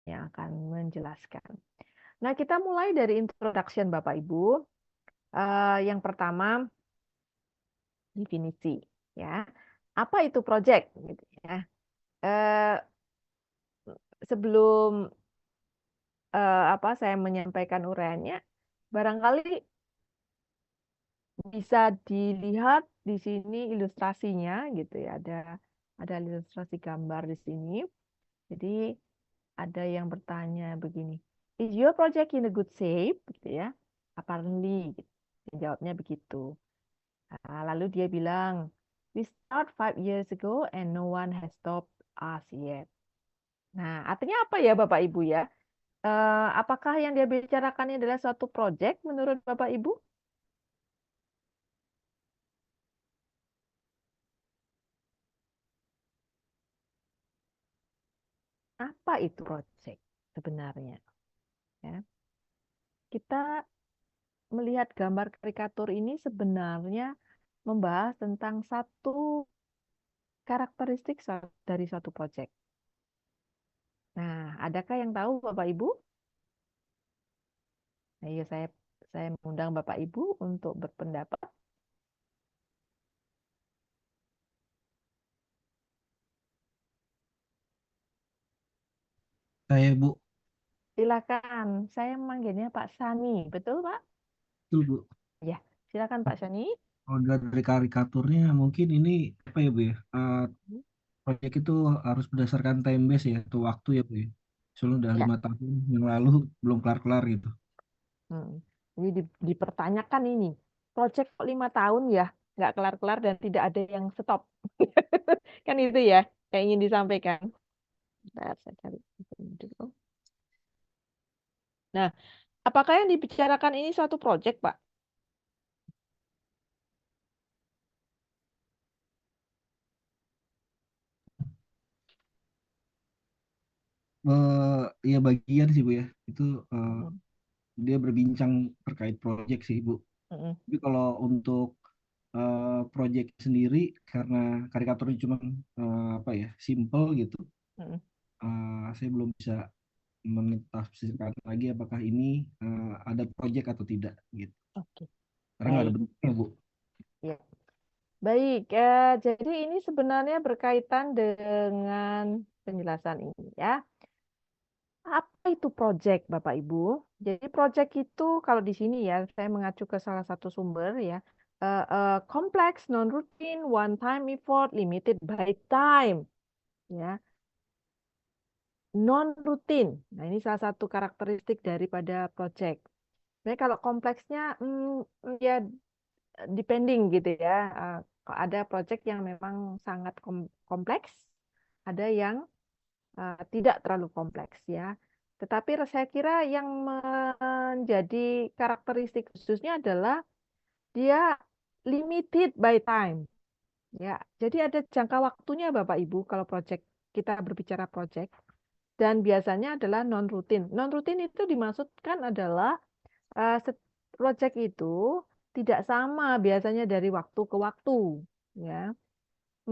yang akan menjelaskan. Nah, kita mulai dari introduction Bapak Ibu. Yang pertama, definisi, ya. Apa itu project? Gitu ya. Eh, Sebelum saya menyampaikan uraiannya, barangkali bisa dilihat di sini ilustrasinya, gitu ya. Ada ilustrasi gambar di sini. Jadi ada yang bertanya begini, is your project in a good shape? Gitu ya. Apparently, gitu. Dia jawabnya begitu. Nah, lalu dia bilang, we start 5 years ago and no one has stopped us yet. Nah, artinya apa ya Bapak Ibu ya? Apakah yang dia bicarakan ini adalah suatu project menurut Bapak Ibu? Apa itu project sebenarnya? Ya. Kita melihat gambar karikatur ini sebenarnya membahas tentang satu karakteristik dari suatu project. Nah, adakah yang tahu Bapak Ibu? Ayo saya mengundang Bapak Ibu untuk berpendapat. Saya Bu, Silakan, saya memanggilnya Pak Sani, betul Pak? betul Bu. Ya, silakan Pak Sani. Kalau dari karikaturnya mungkin ini apa ya Bu ya? Proyek itu harus berdasarkan time base ya, atau waktu ya Bu ya. Soalnya udah Ya. 5 tahun yang lalu belum kelar-kelar gitu. Hmm. Ini dipertanyakan ini, proyek kok 5 tahun ya, nggak kelar-kelar dan tidak ada yang stop. Kan itu ya, yang ingin disampaikan. Bentar, saya cari dulu. Nah, apakah yang dibicarakan ini suatu proyek, Pak? Ya bagian sih Bu ya. Itu Mm, dia berbincang terkait proyek sih Bu. mm, Tapi kalau untuk proyek sendiri karena karikaturnya cuma apa ya, simple gitu. mm. Saya belum bisa menetapkan lagi apakah ini ada proyek atau tidak gitu. Oke, Karena nggak ada baik. bentuknya Bu. Ya. Baik, jadi ini sebenarnya berkaitan dengan penjelasan ini ya. Apa itu project, Bapak Ibu? Jadi project itu kalau di sini ya, saya mengacu ke salah satu sumber ya, complex, non-routine, one-time effort, limited by time, ya, non-routine. Nah, ini salah satu karakteristik daripada project. Jadi kalau kompleksnya, ya depending gitu ya. Ada project yang memang sangat kompleks, ada yang tidak terlalu kompleks ya. Tetapi saya kira yang menjadi karakteristik khususnya adalah dia limited by time ya. Jadi ada jangka waktunya Bapak Ibu kalau project kita berbicara project dan biasanya adalah non rutin. Non rutin itu dimaksudkan adalah project itu tidak sama biasanya dari waktu ke waktu ya.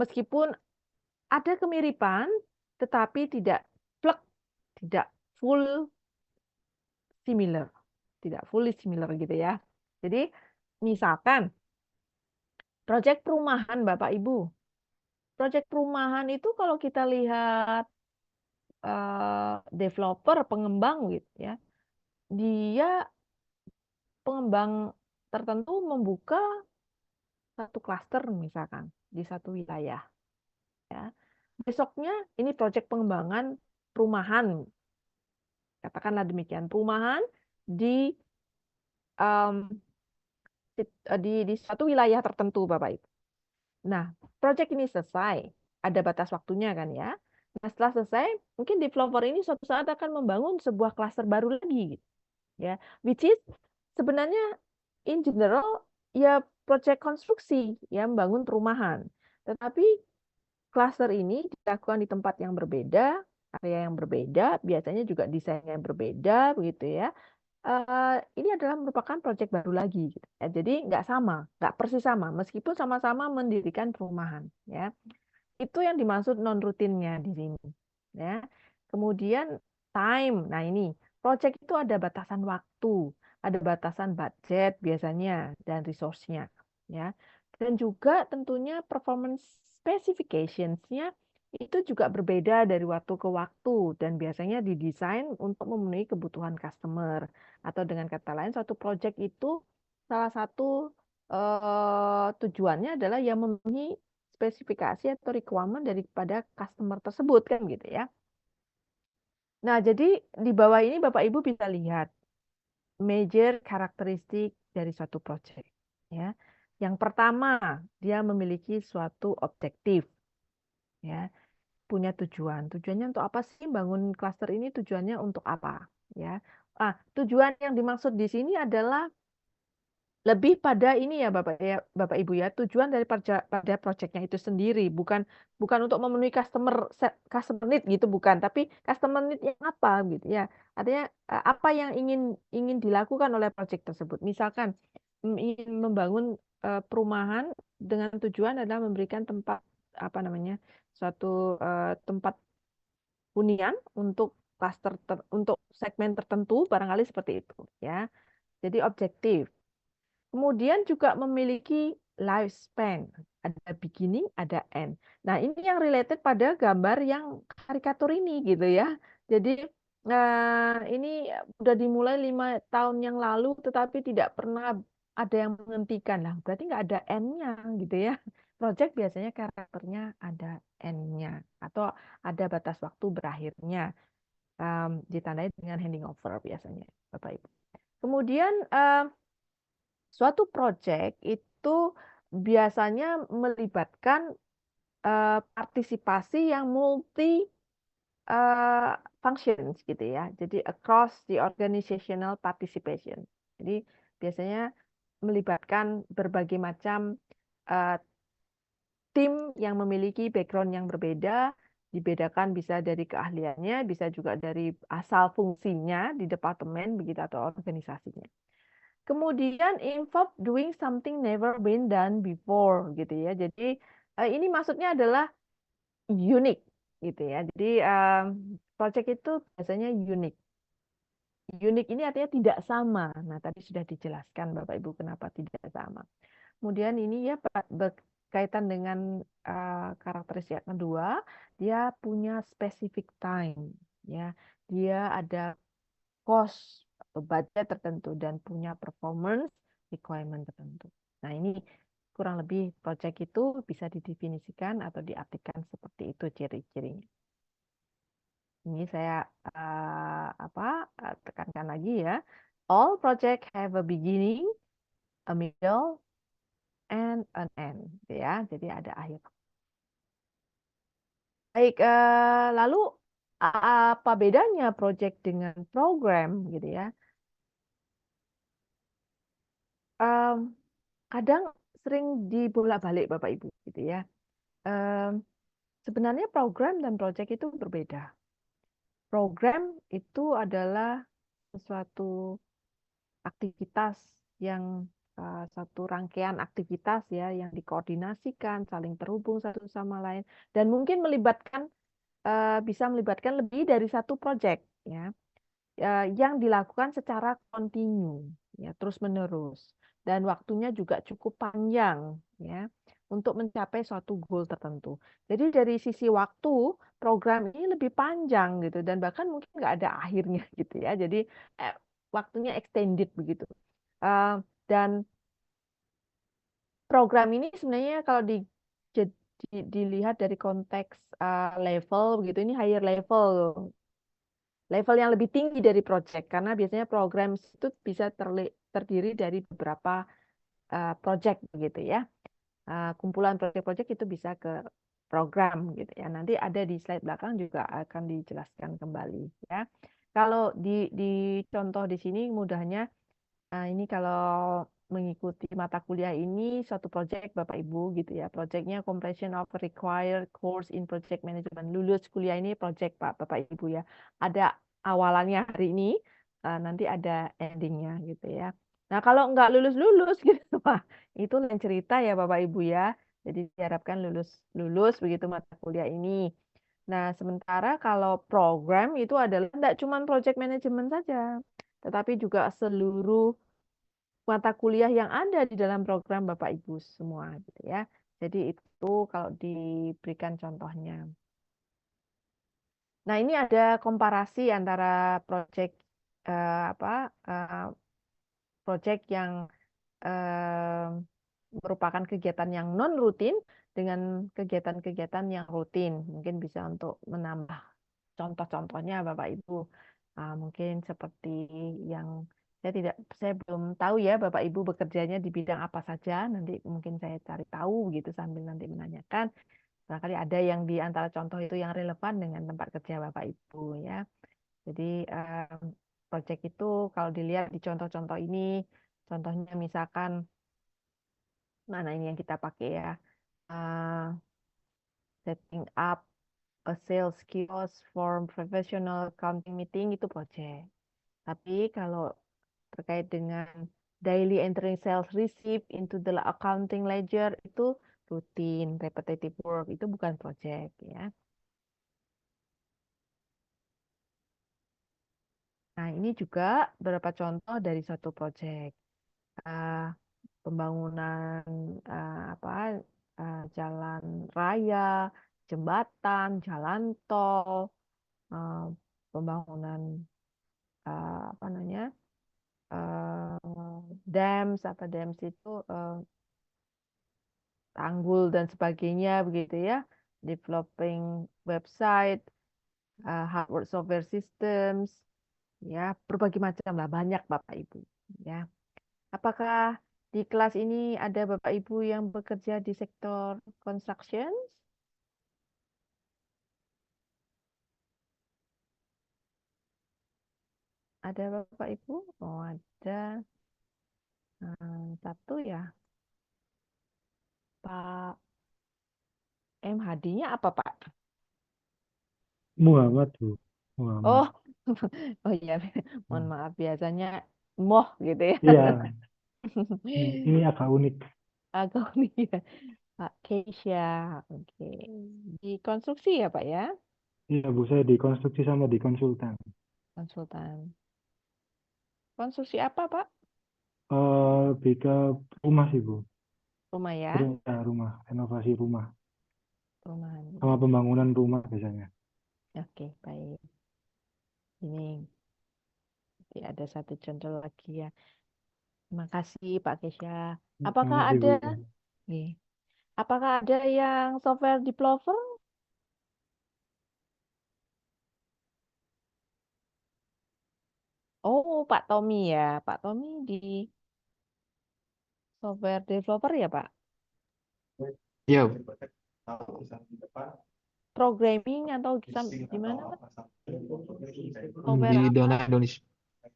Meskipun ada kemiripan tetapi tidak plek, tidak full similar, tidak fully similar gitu ya. Jadi misalkan proyek perumahan Bapak Ibu, proyek perumahan itu kalau kita lihat developer, pengembang gitu ya, dia pengembang tertentu membuka satu klaster misalkan di satu wilayah ya. Besoknya ini proyek pengembangan perumahan, katakanlah demikian, perumahan di em, di suatu wilayah tertentu Bapak Ibu. Nah, proyek ini selesai, ada batas waktunya kan ya. Nah, setelah selesai, mungkin developer ini suatu saat akan membangun sebuah klaster baru lagi, gitu, ya. Which is sebenarnya in general ya proyek konstruksi, ya membangun perumahan. Tetapi klaster ini dilakukan di tempat yang berbeda, area yang berbeda, biasanya juga desainnya yang berbeda, begitu ya. Ini adalah merupakan proyek baru lagi, gitu. Ya, jadi nggak sama, nggak persis sama, meskipun sama-sama mendirikan perumahan. Ya, itu yang dimaksud non rutinnya di sini. Ya, kemudian time. Nah, ini project itu ada batasan waktu, ada batasan budget biasanya dan resource-nya, ya. Dan juga tentunya performance specifications-nya itu juga berbeda dari waktu ke waktu dan biasanya didesain untuk memenuhi kebutuhan customer. Atau dengan kata lain, suatu project itu salah satu tujuannya adalah yang memenuhi spesifikasi atau requirement daripada customer tersebut kan gitu ya. Nah, jadi di bawah ini Bapak Ibu bisa lihat major karakteristik dari suatu project. Ya, yang pertama dia memiliki suatu objektif, ya, punya tujuan. Tujuannya untuk apa sih bangun klaster ini? Tujuannya untuk apa? Ya, tujuan yang dimaksud di sini adalah lebih pada ini ya Bapak Ibu ya, tujuan dari pada proyeknya itu sendiri, bukan bukan untuk memenuhi customer need gitu bukan, tapi customer need yang apa gitu ya. Artinya apa yang ingin ingin dilakukan oleh proyek tersebut. Misalkan ingin membangun perumahan dengan tujuan adalah memberikan tempat apa namanya? Suatu tempat hunian untuk untuk segmen tertentu barangkali seperti itu ya. Jadi objektif. Kemudian juga memiliki lifespan. Ada beginning, ada end. Nah, ini yang related pada gambar yang karikatur ini gitu ya. Jadi ini udah dimulai 5 tahun yang lalu, tetapi tidak pernah ada yang menghentikan lah. Berarti nggak ada end-nya gitu ya. Project biasanya karakternya ada end-nya atau ada batas waktu berakhirnya. Ditandai dengan handing over biasanya, Bapak Ibu. Kemudian suatu project itu biasanya melibatkan partisipasi yang multi functions gitu ya. Jadi across the organizational participation. Jadi biasanya melibatkan berbagai macam eh, tim yang memiliki background yang berbeda, dibedakan bisa dari keahliannya, bisa juga dari asal fungsinya di departemen begitu atau organisasinya. Kemudian involve doing something never been done before gitu ya. Jadi ini maksudnya adalah unik gitu ya. Jadi project itu biasanya unik. Unik ini artinya tidak sama. Nah, tadi sudah dijelaskan Bapak Ibu kenapa tidak sama. Kemudian ini ya berkaitan dengan karakteristik yang kedua, dia punya specific time ya. Dia ada cost atau budget tertentu dan punya performance requirement tertentu. Nah, ini kurang lebih project itu bisa didefinisikan atau diartikan seperti itu ciri-cirinya. Ini saya tekankan lagi ya. All project have a beginning, a middle, and an end, gitu ya. Jadi ada akhir. Baik, lalu apa bedanya project dengan program, gitu ya? Em, Kadang sering dibolak-balik Bapak Ibu gitu ya. Em, Sebenarnya program dan project itu berbeda. Program itu adalah sesuatu aktivitas yang satu rangkaian aktivitas ya yang dikoordinasikan, saling terhubung satu sama lain dan mungkin bisa melibatkan lebih dari satu project ya. Yang dilakukan secara kontinu, ya, terus-menerus, dan waktunya juga cukup panjang, ya, untuk mencapai suatu goal tertentu. Jadi dari sisi waktu, program ini lebih panjang gitu, dan bahkan mungkin nggak ada akhirnya gitu ya. Jadi eh, waktunya extended begitu. Eh, dan program ini sebenarnya kalau dilihat dari konteks level begitu, ini higher level yang lebih tinggi dari project karena biasanya program itu bisa terdiri dari beberapa project begitu ya. Kumpulan project-project itu bisa ke program gitu ya. Nanti ada di slide belakang juga akan dijelaskan kembali ya. Kalau di contoh di sini mudahnya ini kalau mengikuti mata kuliah ini suatu project Bapak Ibu gitu ya. Projectnya completion of required course in project management. Lulus kuliah ini project Bapak Ibu ya. Ada awalannya hari ini, nanti ada endingnya gitu ya. Nah kalau nggak lulus-lulus gitu, Pak, itu lain cerita ya Bapak Ibu ya. Jadi diharapkan lulus begitu mata kuliah ini. Nah, sementara kalau program itu adalah tidak cuma project management saja, tetapi juga seluruh mata kuliah yang ada di dalam program Bapak Ibu semua gitu ya. Jadi itu kalau diberikan contohnya. Nah, ini ada komparasi antara project apa project yang eh, merupakan kegiatan yang non rutin dengan kegiatan-kegiatan yang rutin. Mungkin bisa untuk menambah contoh-contohnya Bapak Ibu. Mungkin seperti yang saya belum tahu ya Bapak Ibu bekerjanya di bidang apa saja. Nanti mungkin saya cari tahu gitu sambil nanti menanyakan. Barangkali ada yang di antara contoh itu yang relevan dengan tempat kerja Bapak Ibu ya. Jadi proyek itu kalau dilihat di contoh-contoh ini, contohnya misalkan mana ini yang kita pakai ya, uh, setting up a sales kiosk for professional accounting meeting itu project. Tapi kalau terkait dengan daily entering sales receipt into the accounting ledger itu rutin, repetitive work, itu bukan project ya. Nah, ini juga beberapa contoh dari satu project. Uh, Pembangunan apa jalan raya, jembatan, jalan tol, uh, pembangunan apa namanya dams apa dams itu tanggul dan sebagainya begitu ya, developing website, hardware software systems, ya berbagai macam lah banyak Bapak Ibu ya. Apakah di kelas ini ada Bapak Ibu yang bekerja di sektor construction? Ada Bapak Ibu? Oh, ada. Satu ya. Pak MHD-nya apa, Pak? Muhammad, Bu. Muhammad. Oh, oh iya. Mohon Hmm. maaf biasanya moh gitu ya. Iya, ini agak unik. Agak unik ya. Pak Keisha. Oke. Di konstruksi ya, Pak ya? Iya, Bu, saya di konstruksi sama di konsultan. Konsultan. Konstruksi apa, Pak? Lebih ke rumah sih, Bu. Rumah ya? Rumah, renovasi rumah. Perumahan. Sama pembangunan rumah biasanya. Oke, baik. Ini ada satu contoh lagi ya. Terima kasih Pak Kesya. Terima Apakah kasih, ada, Bu. nih, apakah ada yang software developer? Oh, Pak Tommy ya. Pak Tommy di software developer ya, Pak? Iya, Programming atau gimana, Pak? Software di apa? Dana Indonesia. Maaf?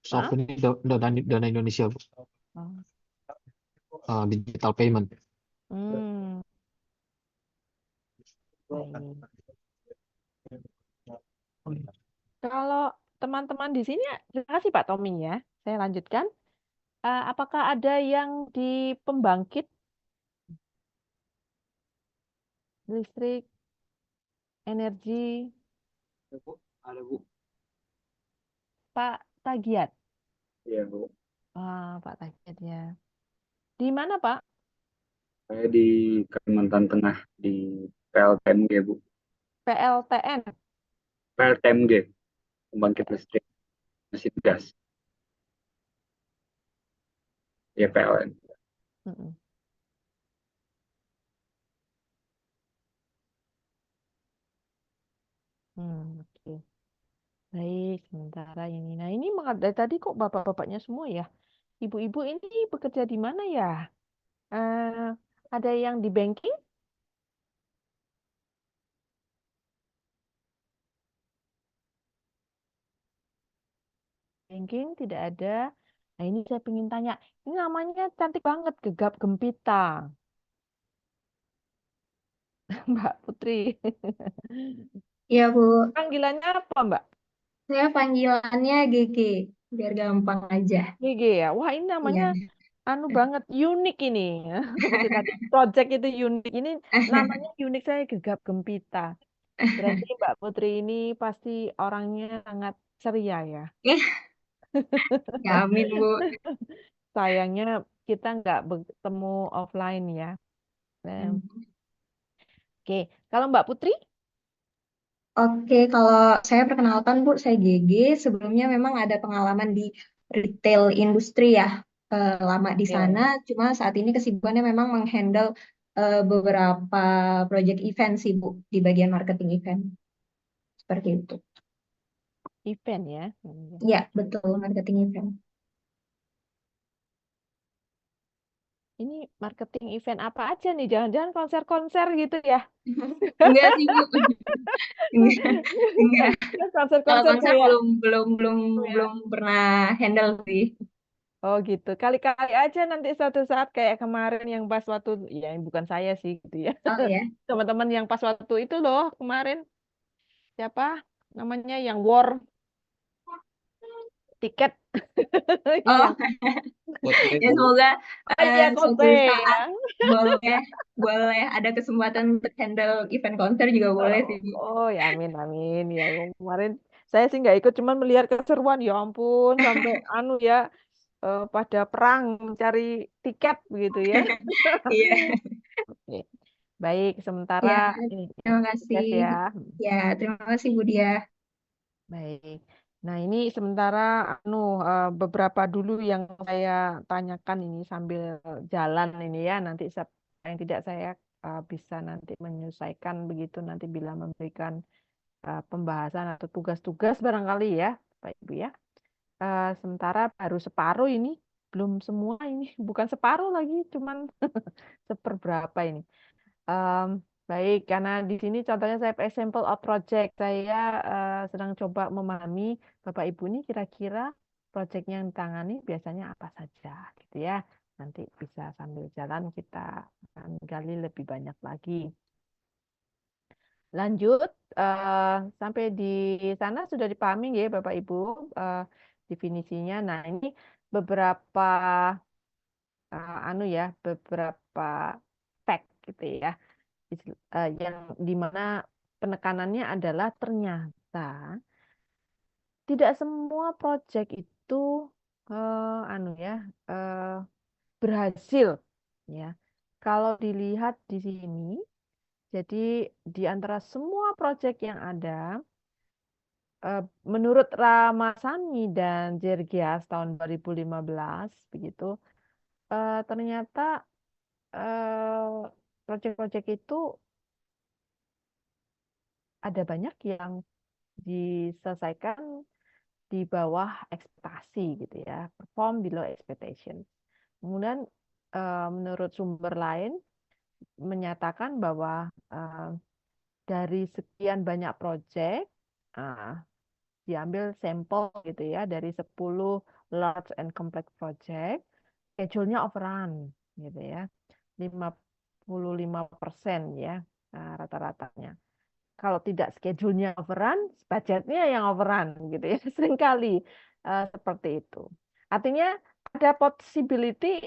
Software ini Dana Indonesia, Bu. Oh. Digital payment. Hmm, baik. Kalau teman-teman di sini, terima kasih Pak Tommy ya. Saya lanjutkan. Apakah ada yang di pembangkit listrik, energi, Ada, Bu. Pak Tagiat? Iya, Bu. Pak Tagiat ya. Di mana Pak? Saya di Kalimantan Tengah di PLTMG, Bu. PLTN. PLTMG, pembangkit listrik mesin gas. Ya, PLN. Mm-mm. Oke. Baik, sementara ini. Nah, ini dari tadi kok bapak-bapaknya semua ya. Ibu-ibu ini bekerja di mana ya? Eh, ada yang di banking? Banking tidak ada. Nah, ini saya ingin tanya. Ini namanya cantik banget, Gegap Gempita. Mbak Putri. Iya, Bu. Panggilannya apa, Mbak? Saya panggilannya GG, biar gampang aja. GG ya. Wah, ini namanya Iya. anu banget, unik ini. Seperti tadi project itu unik. Ini namanya unik saya Gegap Gempita. Berarti Mbak Putri ini pasti orangnya sangat ceria ya. Ya, amin, Bu. Sayangnya kita nggak bertemu offline ya. Nah, Hmm. oke, kalau Mbak Putri, Oke, kalau saya perkenalkan Bu, saya GG. Sebelumnya memang ada pengalaman di retail industri ya, lama di sana. oke, Cuma saat ini kesibukannya memang menghandle beberapa project event sih Bu, di bagian marketing event. Seperti itu. event ya. Hmm. Ya, betul, marketing event. Ini marketing event apa aja nih? Jangan-jangan konser-konser gitu ya? Enggak sih Bu, enggak, enggak. Kalau Konser-konser konser kayak belum belum belum ya. belum pernah handle sih. Oh gitu. Kali-kali aja nanti suatu saat kayak kemarin yang pas waktu ya bukan saya sih gitu ya. Oh ya. Teman-teman yang pas waktu itu loh kemarin siapa namanya yang war tiket Oh, yang Coldplay, ya Bu. semoga iya suatu Coldplay saat ya. boleh boleh ada kesempatan untuk handle event konser juga boleh Oh, sih Bu. oh, ya amin amin ya kemarin saya sih nggak ikut cuman melihat keseruan ya ampun sampai anu ya pada perang mencari tiket begitu ya. Iya, Oke. Baik, sementara ya, ini ya, terima kasih. sukses ya. Ya, terima kasih Bu Dia. Baik. Nah, ini sementara anu beberapa dulu yang saya tanyakan ini sambil jalan ini ya. Nanti yang tidak saya bisa nanti menyelesaikan begitu nanti bila memberikan pembahasan atau tugas-tugas barangkali ya, Pak Ibu ya. Sementara baru separuh ini, belum semua ini, bukan separuh lagi, cuman seperberapa ini. Em, Baik, karena di sini contohnya saya example of project, saya sedang coba memahami Bapak Ibu ini kira-kira project yang ditangani biasanya apa saja, gitu ya. Nanti bisa sambil jalan kita akan gali lebih banyak lagi. Lanjut, sampai di sana sudah dipahami ya Bapak Ibu definisinya. Nah, ini beberapa anu ya, beberapa fact gitu ya yang dimana penekanannya adalah ternyata tidak semua proyek itu anu ya eh, berhasil ya. Kalau dilihat di sini, jadi di antara semua proyek yang ada, menurut Ramasani dan Jergias tahun 2015 begitu, ternyata proyek-proyek itu ada banyak yang diselesaikan di bawah ekspektasi gitu ya, perform below expectation. Kemudian menurut sumber lain menyatakan bahwa dari sekian banyak proyek diambil sampel gitu ya dari 10 large and complex project, schedule-nya overrun gitu ya. 55% ya rata-ratanya. Kalau tidak schedule-nya overrun, budgetnya yang overrun gitu ya. Seringkali seperti itu. Artinya ada possibility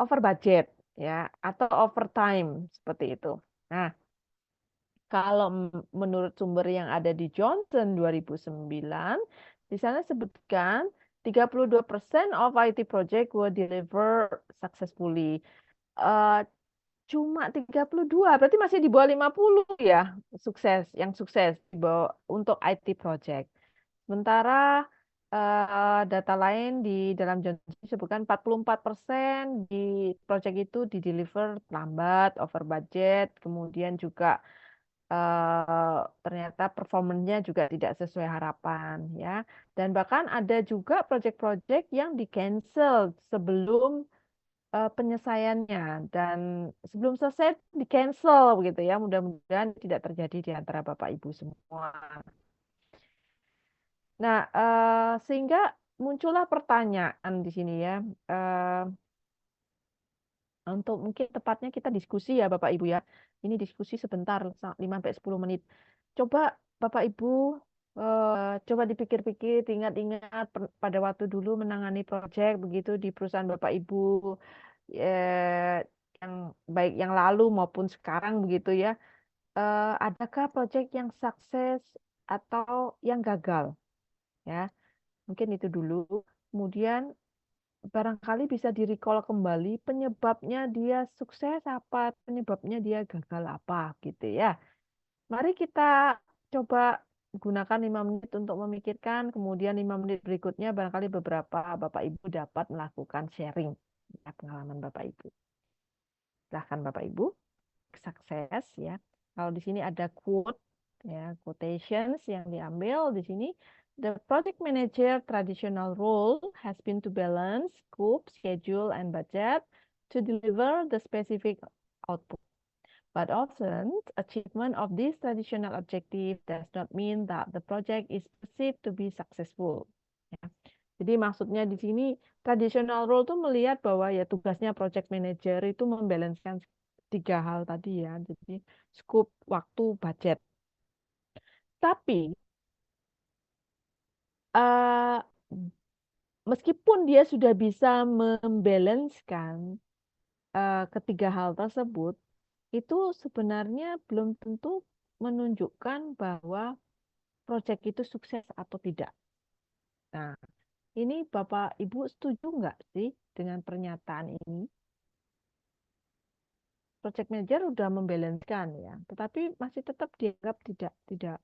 over budget ya atau overtime seperti itu. Nah, kalau menurut sumber yang ada di Johnson 2009, di sana sebutkan 32% of IT project were deliver successfully. Eh, Cuma 32, berarti masih di bawah 50 ya yang sukses di bawah untuk IT project. Sementara data lain di dalam Johnson disebutkan 44% di project itu di deliver lambat, over budget, kemudian juga ternyata performanya juga tidak sesuai harapan ya. Dan bahkan ada juga project-project yang di cancel sebelum penyelesaiannya dan sebelum selesai di cancel begitu ya. Mudah-mudahan tidak terjadi di antara Bapak Ibu semua. Nah, sehingga muncullah pertanyaan di sini ya. Eh, untuk mungkin tepatnya kita diskusi ya Bapak Ibu ya. Ini diskusi sebentar 5-10 menit. Coba Bapak Ibu coba dipikir-pikir, ingat-ingat pada waktu dulu menangani proyek begitu di perusahaan Bapak Ibu yang baik yang lalu maupun sekarang begitu ya. adakah proyek yang sukses atau yang gagal? Ya, mungkin itu dulu. Kemudian barangkali bisa di-recall kembali penyebabnya dia sukses apa, penyebabnya dia gagal apa gitu ya. Mari kita coba gunakan 5 menit untuk memikirkan, kemudian 5 menit berikutnya barangkali beberapa Bapak Ibu dapat melakukan sharing ya, pengalaman Bapak Ibu. Silahkan Bapak Ibu, sukses ya. Kalau di sini ada quote ya, quotations yang diambil di sini. The project manager traditional role has been to balance scope, schedule, and budget to deliver the specific output. But often, achievement of this traditional objective does not mean that the project is perceived to be successful. Ya. Jadi maksudnya di sini traditional role itu melihat bahwa ya tugasnya project manager itu membalancekan 3 hal tadi ya. Jadi scope, waktu, budget. Tapi uh, meskipun dia sudah bisa membalancekan ketiga hal tersebut, itu sebenarnya belum tentu menunjukkan bahwa proyek itu sukses atau tidak. Nah, ini Bapak Ibu setuju nggak sih dengan pernyataan ini? Project manager udah membalancekan ya, tetapi masih tetap dianggap tidak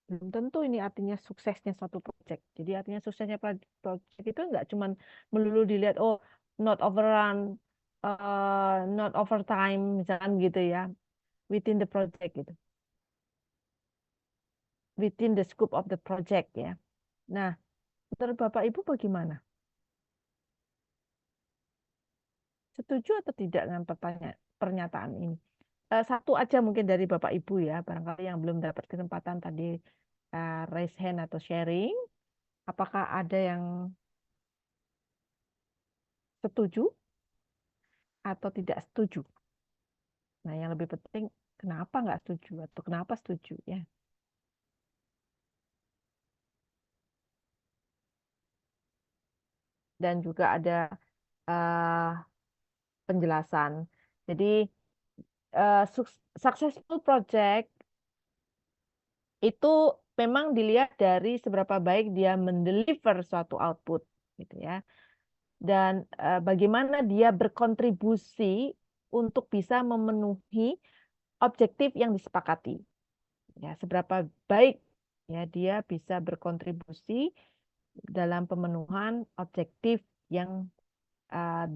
belum tentu ini artinya suksesnya suatu proyek. Jadi artinya suksesnya proyek itu nggak cuma melulu dilihat oh not overrun, not overtime misalkan gitu ya, within the project gitu, within the scope of the project ya. Nah, menurut Bapak Ibu bagaimana? Setuju atau tidak dengan pernyataan ini? Satu aja mungkin dari Bapak Ibu ya, barangkali yang belum dapat kesempatan tadi raise hand atau sharing. Apakah ada yang setuju atau tidak setuju? Nah, yang lebih penting kenapa nggak setuju atau kenapa setuju ya? Dan juga ada penjelasan. Jadi successful project itu memang dilihat dari seberapa baik dia mendeliver suatu output, gitu ya. Dan bagaimana dia berkontribusi untuk bisa memenuhi objektif yang disepakati. Ya, seberapa baik ya dia bisa berkontribusi dalam pemenuhan objektif yang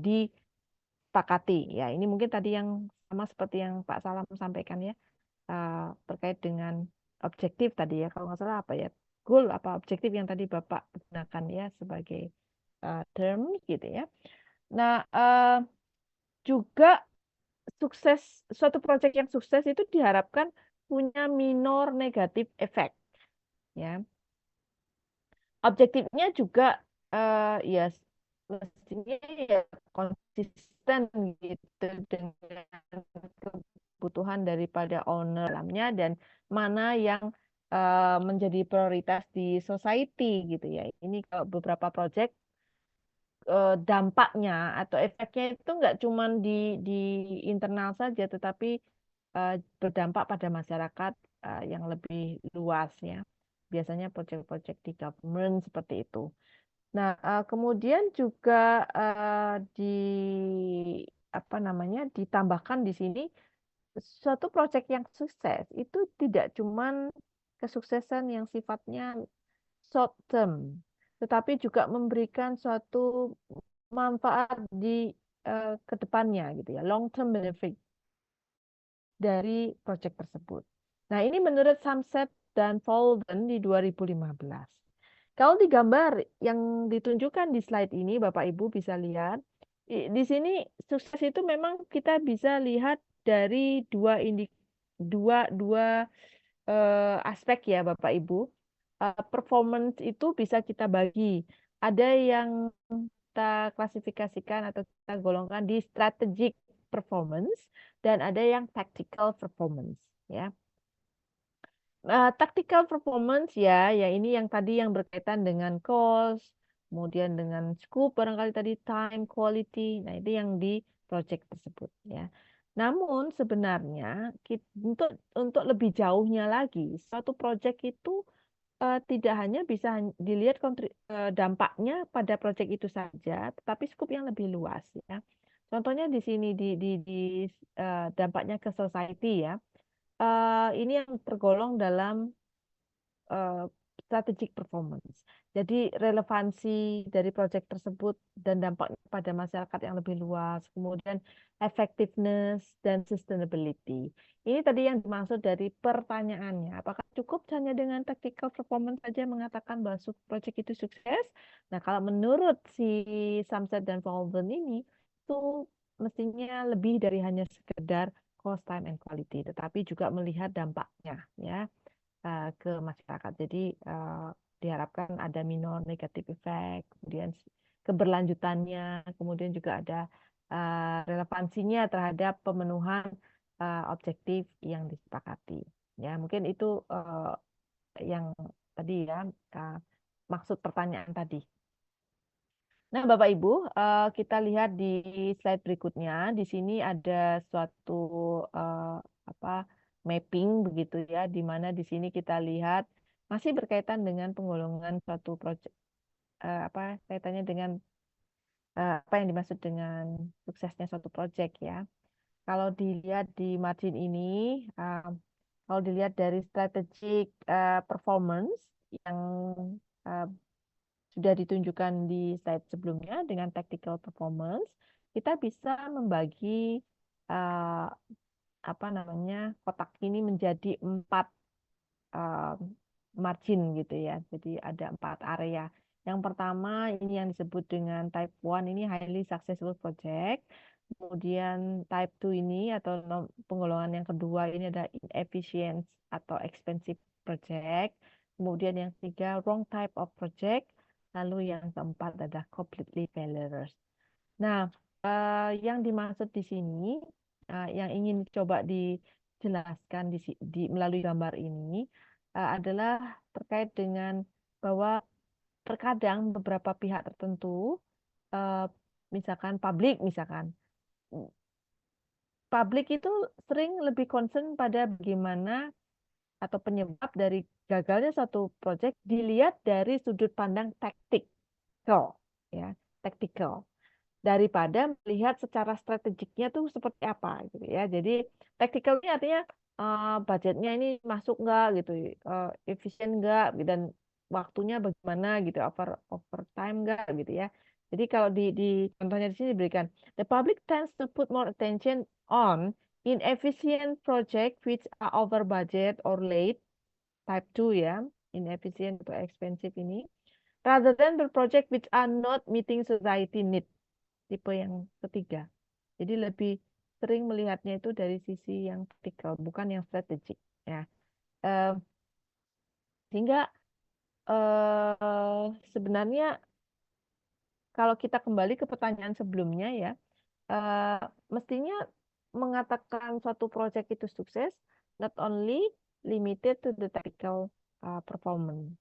disepakati. Ya, ini mungkin tadi yang sama seperti yang Pak Salam sampaikan ya, terkait dengan objektif tadi ya, kalau nggak salah apa ya, goal apa objektif yang tadi Bapak gunakan ya sebagai term gitu ya. Nah, juga sukses suatu proyek yang sukses itu diharapkan punya minor negatif efek ya. Objektifnya juga ya mestinya ya konsisten gitu dengan kebutuhan daripada owner dalamnya dan mana yang menjadi prioritas di society gitu ya. Ini kalau beberapa proyek dampaknya atau efeknya itu nggak cuma di internal saja, tetapi berdampak pada masyarakat yang lebih luas ya. Biasanya proyek-proyek di government seperti itu. Nah, kemudian juga di apa namanya ditambahkan di sini suatu proyek yang sukses itu tidak cuma kesuksesan yang sifatnya short term, tetapi juga memberikan suatu manfaat di kedepannya gitu ya, long term benefit dari proyek tersebut. Nah, ini menurut Samset dan Volden di 2015. Kalau di gambar yang ditunjukkan di slide ini, Bapak Ibu bisa lihat, di sini sukses itu memang kita bisa lihat dari dua aspek ya Bapak Ibu. Performance itu bisa kita bagi. Ada yang kita klasifikasikan atau kita golongkan di strategic performance dan ada yang tactical performance ya. Tactical performance ya, ya ini yang tadi yang berkaitan dengan cost, kemudian dengan scope barangkali tadi time, quality. Nah, itu yang di project tersebut ya. Namun sebenarnya untuk lebih jauhnya lagi, suatu proyek itu tidak hanya bisa dilihat dampaknya pada proyek itu saja, tetapi skup yang lebih luas ya. Contohnya di sini dampaknya ke society ya. Ini yang tergolong dalam eh, strategic performance. Jadi relevansi dari proyek tersebut dan dampaknya pada masyarakat yang lebih luas, kemudian effectiveness dan sustainability. Ini tadi yang dimaksud dari pertanyaannya. Apakah cukup hanya dengan tactical performance saja mengatakan bahwa proyek itu sukses? Nah, kalau menurut si Samset dan Volven ini, itu mestinya lebih dari hanya sekedar cost, time, and quality, tetapi juga melihat dampaknya, ya ke masyarakat. Jadi diharapkan ada minor negative effect, kemudian keberlanjutannya, kemudian juga ada relevansinya terhadap pemenuhan objektif yang disepakati. Ya, mungkin itu yang tadi ya uh, maksud pertanyaan tadi. Nah, Bapak Ibu, kita lihat di slide berikutnya. Di sini ada suatu eh, apa mapping begitu ya, di mana di sini kita lihat masih berkaitan dengan penggolongan suatu proyek, apa kaitannya dengan apa yang dimaksud dengan suksesnya suatu proyek ya. Kalau dilihat di margin ini, kalau dilihat dari strategic performance yang eh, sudah ditunjukkan di slide sebelumnya dengan tactical performance, kita bisa membagi uh, apa namanya kotak ini menjadi 4 uh, margin gitu ya. Jadi ada 4 area. Yang pertama ini yang disebut dengan type 1 ini highly successful project. Kemudian type 2 ini atau penggolongan yang kedua ini ada inefficient atau expensive project. Kemudian yang ketiga wrong type of project. Lalu yang keempat adalah completely failures. Nah, yang dimaksud di sini, yang ingin coba dijelaskan melalui gambar ini adalah terkait dengan bahwa terkadang beberapa pihak tertentu, eh, misalkan publik itu sering lebih concern pada bagaimana atau penyebab dari gagalnya suatu proyek dilihat dari sudut pandang taktikal, ya, taktikal daripada melihat secara strategiknya tuh seperti apa gitu ya. Jadi tactical ini artinya budgetnya ini masuk nggak gitu, efisien nggak dan waktunya bagaimana gitu, overtime nggak gitu ya. Jadi kalau di contohnya di sini diberikan the public tends to put more attention on inefficient project which are over budget or late, type 2 ya, inefficient atau expensive ini, rather than the project which are not meeting society need, tipe yang ketiga. Jadi lebih sering melihatnya itu dari sisi yang taktikal, bukan yang strategik. Ya, Eh, sehingga sebenarnya kalau kita kembali ke pertanyaan sebelumnya ya, eh, mestinya mengatakan suatu proyek itu sukses not only limited to the tactical performance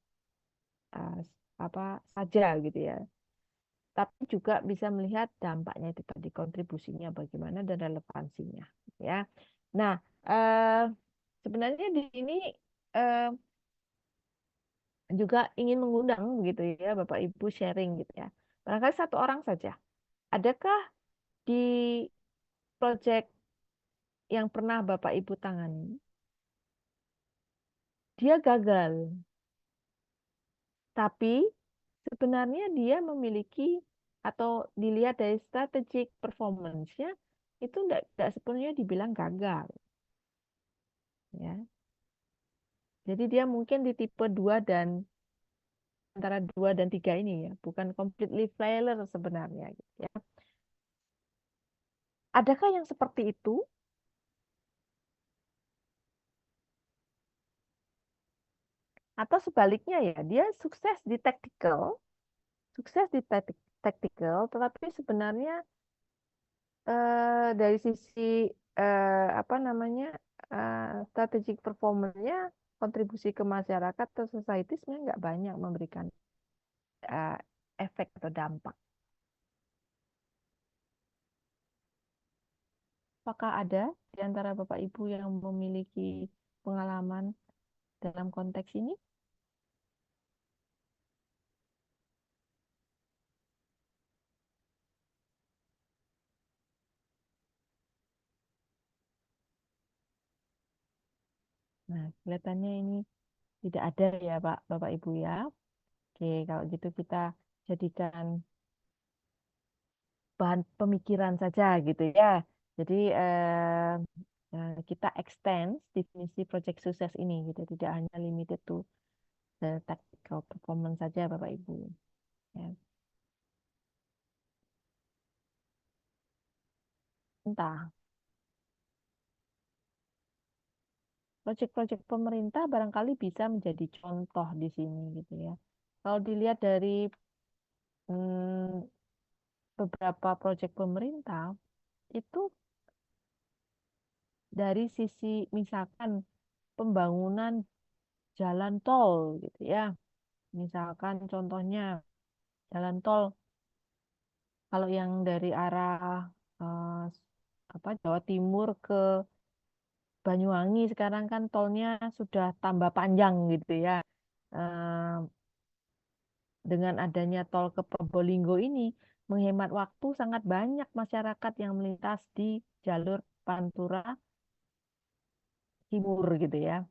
eh, apa saja gitu ya, tapi juga bisa melihat dampaknya itu tadi, kontribusinya bagaimana dan relevansinya ya. Nah, sebenarnya di sini eh, juga ingin mengundang begitu ya Bapak Ibu sharing gitu ya. Barangkali satu orang saja. Adakah di proyek yang pernah Bapak Ibu tangani dia gagal, tapi sebenarnya dia memiliki atau dilihat dari strategic performance-nya itu tidak sepenuhnya dibilang gagal ya. Jadi dia mungkin di tipe 2 dan antara 2 dan 3 ini ya, bukan completely failure sebenarnya gitu ya. Adakah yang seperti itu? Atau sebaliknya ya, dia sukses di tactical, tetapi sebenarnya dari sisi apa namanya strategic performance-nya, kontribusi ke masyarakat atau society sebenarnya nggak banyak memberikan eh, efek atau dampak. apakah ada di antara Bapak Ibu yang memiliki pengalaman dalam konteks ini? Nah, kelihatannya ini tidak ada ya Pak, Bapak Ibu ya. Oke, kalau gitu kita jadikan bahan pemikiran saja gitu ya. Jadi kita extend definisi project sukses ini gitu, tidak hanya limited to the tactical performance saja Bapak Ibu. Ya. Entah, proyek-proyek pemerintah barangkali bisa menjadi contoh di sini gitu ya. Kalau dilihat dari hmm, beberapa proyek pemerintah itu dari sisi misalkan pembangunan jalan tol gitu ya. Misalkan contohnya jalan tol kalau yang dari arah eh, Jawa Timur ke Banyuwangi sekarang kan tolnya sudah tambah panjang gitu ya. Eh, dengan adanya tol ke Probolinggo ini menghemat waktu sangat banyak masyarakat yang melintas di jalur Pantura Timur gitu ya.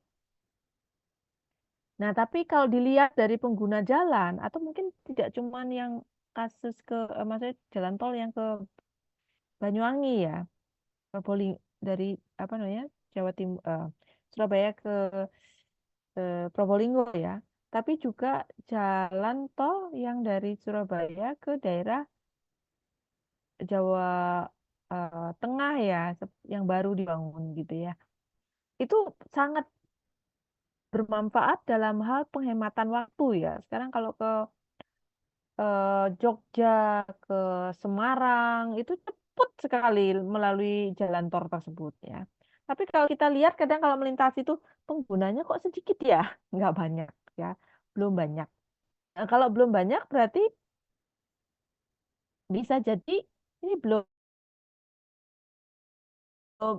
Nah, tapi kalau dilihat dari pengguna jalan atau mungkin tidak cuma yang kasus maksudnya jalan tol yang ke Banyuwangi ya, dari apa namanya Jawa Timur, Surabaya ke Probolinggo ya, tapi juga jalan tol yang dari Surabaya ke daerah Jawa Tengah ya, yang baru dibangun gitu ya. Itu sangat bermanfaat dalam hal penghematan waktu ya. Sekarang kalau ke Jogja, ke Semarang, itu cepat sekali melalui jalan tol tersebut ya. Tapi kalau kita lihat kadang kalau melintasi itu penggunanya kok sedikit ya, nggak banyak ya, belum banyak. Nah, kalau belum banyak berarti bisa jadi ini belum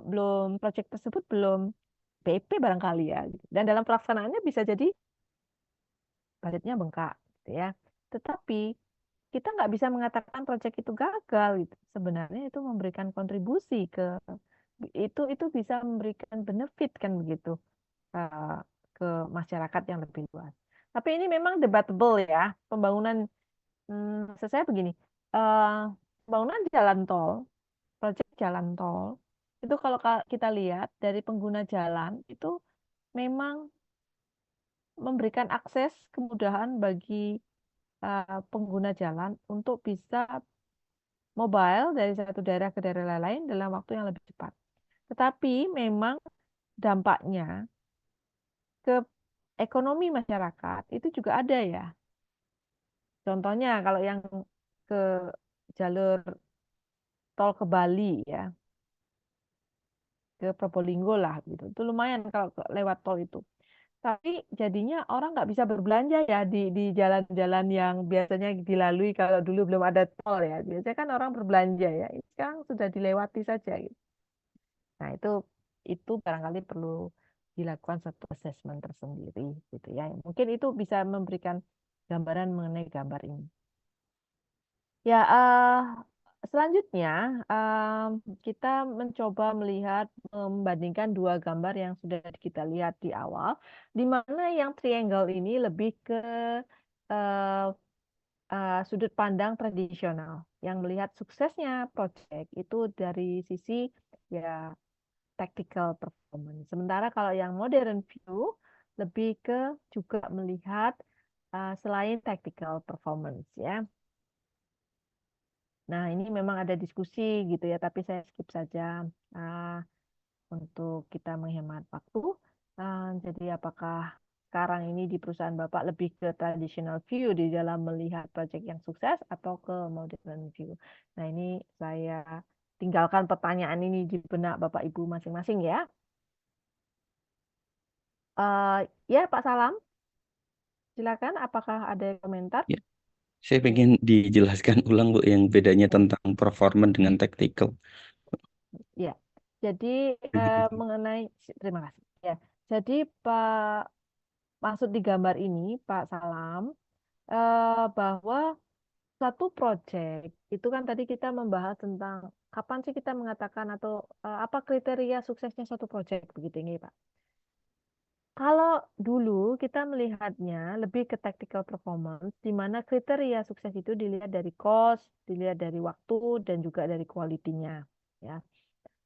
belum proyek tersebut belum PP barangkali ya. Dan dalam pelaksanaannya bisa jadi budgetnya bengkak gitu ya. Tetapi kita nggak bisa mengatakan proyek itu gagal gitu. Sebenarnya itu memberikan kontribusi itu bisa memberikan benefit kan begitu eh, ke masyarakat yang lebih luas. Tapi ini memang debatable ya. Pembangunan maksud saya begini, eh, pembangunan jalan tol, proyek jalan tol itu kalau kita lihat dari pengguna jalan itu memang memberikan akses kemudahan bagi pengguna jalan untuk bisa mobile dari satu daerah ke daerah lain dalam waktu yang lebih cepat. Tetapi memang dampaknya ke ekonomi masyarakat itu juga ada ya. Contohnya kalau yang ke jalur tol ke Bali ya, ke Probolinggo lah gitu. Itu lumayan kalau lewat tol itu. Tapi jadinya orang nggak bisa berbelanja ya di jalan-jalan yang biasanya dilalui kalau dulu belum ada tol ya. Biasanya kan orang berbelanja ya. Ini sekarang sudah dilewati saja gitu. Nah, itu barangkali perlu dilakukan satu assessment tersendiri gitu ya. Mungkin itu bisa memberikan gambaran mengenai gambar ini. Ya, selanjutnya kita mencoba melihat membandingkan dua gambar yang sudah kita lihat di awal, di mana yang triangle ini lebih ke eh, sudut pandang tradisional, yang melihat suksesnya proyek itu dari sisi ya tactical performance. Sementara kalau yang modern view lebih ke juga melihat selain tactical performance ya. Nah, ini memang ada diskusi gitu ya, tapi saya skip saja uh, untuk kita menghemat waktu. Jadi apakah sekarang ini di perusahaan Bapak lebih ke traditional view di dalam melihat proyek yang sukses atau ke modern view? Nah, ini saya tinggalkan pertanyaan ini di benak Bapak Ibu masing-masing ya. Ya, Pak Salam, silakan. Apakah ada komentar? Ya, saya pengen dijelaskan ulang Bu yang bedanya tentang performance dengan tactical. Ya. Jadi mengenai terima kasih. Ya, jadi maksud di gambar ini Pak Salam bahwa suatu proyek itu kan tadi kita membahas tentang kapan sih kita mengatakan atau apa kriteria suksesnya suatu proyek begitu ini Pak. Kalau dulu kita melihatnya lebih ke tactical performance, di mana kriteria sukses itu dilihat dari cost, dilihat dari waktu, dan juga dari kualitinya, ya.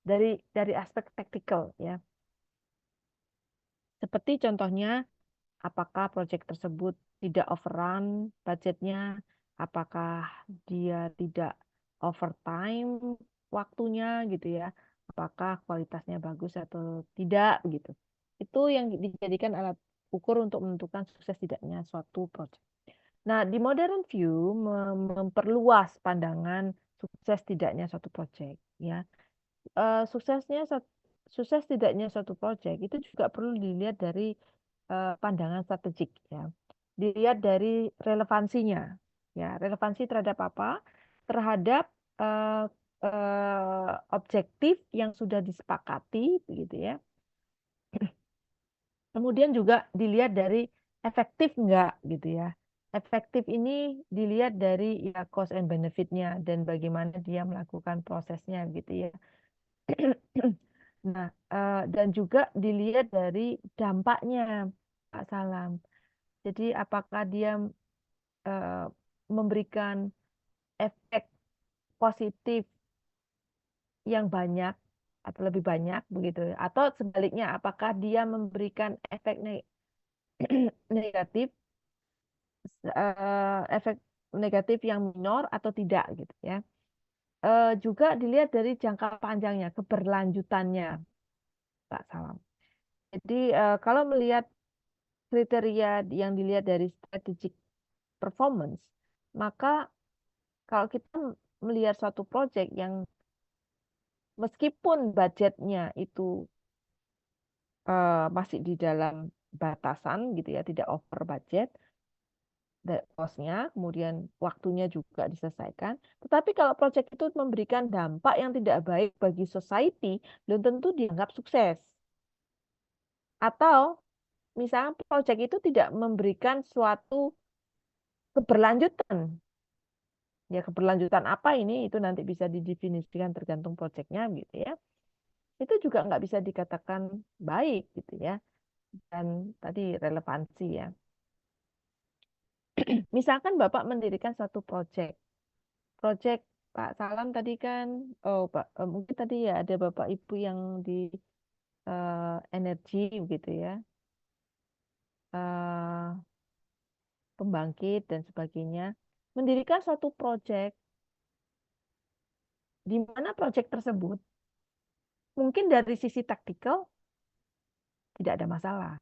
Dari aspek tactical, ya. Seperti contohnya, apakah proyek tersebut tidak overrun budgetnya, apakah dia tidak overtime waktunya, gitu ya, apakah kualitasnya bagus atau tidak, gitu. Itu yang dijadikan alat ukur untuk menentukan sukses tidaknya suatu proyek. Nah, di modern view memperluas pandangan sukses tidaknya suatu proyek, ya. Sukses tidaknya suatu proyek itu juga perlu dilihat dari pandangan strategik, ya. Dilihat dari relevansinya, ya. Relevansi terhadap apa? Terhadap objektif yang sudah disepakati, begitu ya. Kemudian juga dilihat dari efektif enggak gitu ya. Efektif ini dilihat dari ya cost and benefit-nya dan bagaimana dia melakukan prosesnya gitu ya. Nah, dan juga dilihat dari dampaknya Pak Salam. Jadi apakah dia memberikan efek positif yang banyak atau lebih banyak begitu ya. Atau sebaliknya apakah dia memberikan efek negatif efek negatif yang minor atau tidak gitu ya. Juga dilihat dari jangka panjangnya, keberlanjutannya, Pak Salam. Jadi kalau melihat kriteria yang dilihat dari strategic performance, maka kalau kita melihat suatu project yang meskipun budgetnya itu masih di dalam batasan gitu ya, tidak over budget, cost-nya, kemudian waktunya juga diselesaikan. Tetapi kalau proyek itu memberikan dampak yang tidak baik bagi society, belum tentu dianggap sukses. Atau misalnya proyek itu tidak memberikan suatu keberlanjutan. Ya keberlanjutan apa ini? Itu nanti bisa didefinisikan tergantung proyeknya gitu ya. Itu juga nggak bisa dikatakan baik gitu ya. Dan tadi relevansi ya. Misalkan Bapak mendirikan suatu proyek Pak Salam tadi kan, mungkin tadi ya ada Bapak Ibu yang di energi gitu ya, pembangkit dan sebagainya, mendirikan suatu proyek di mana proyek tersebut mungkin dari sisi taktikal tidak ada masalah,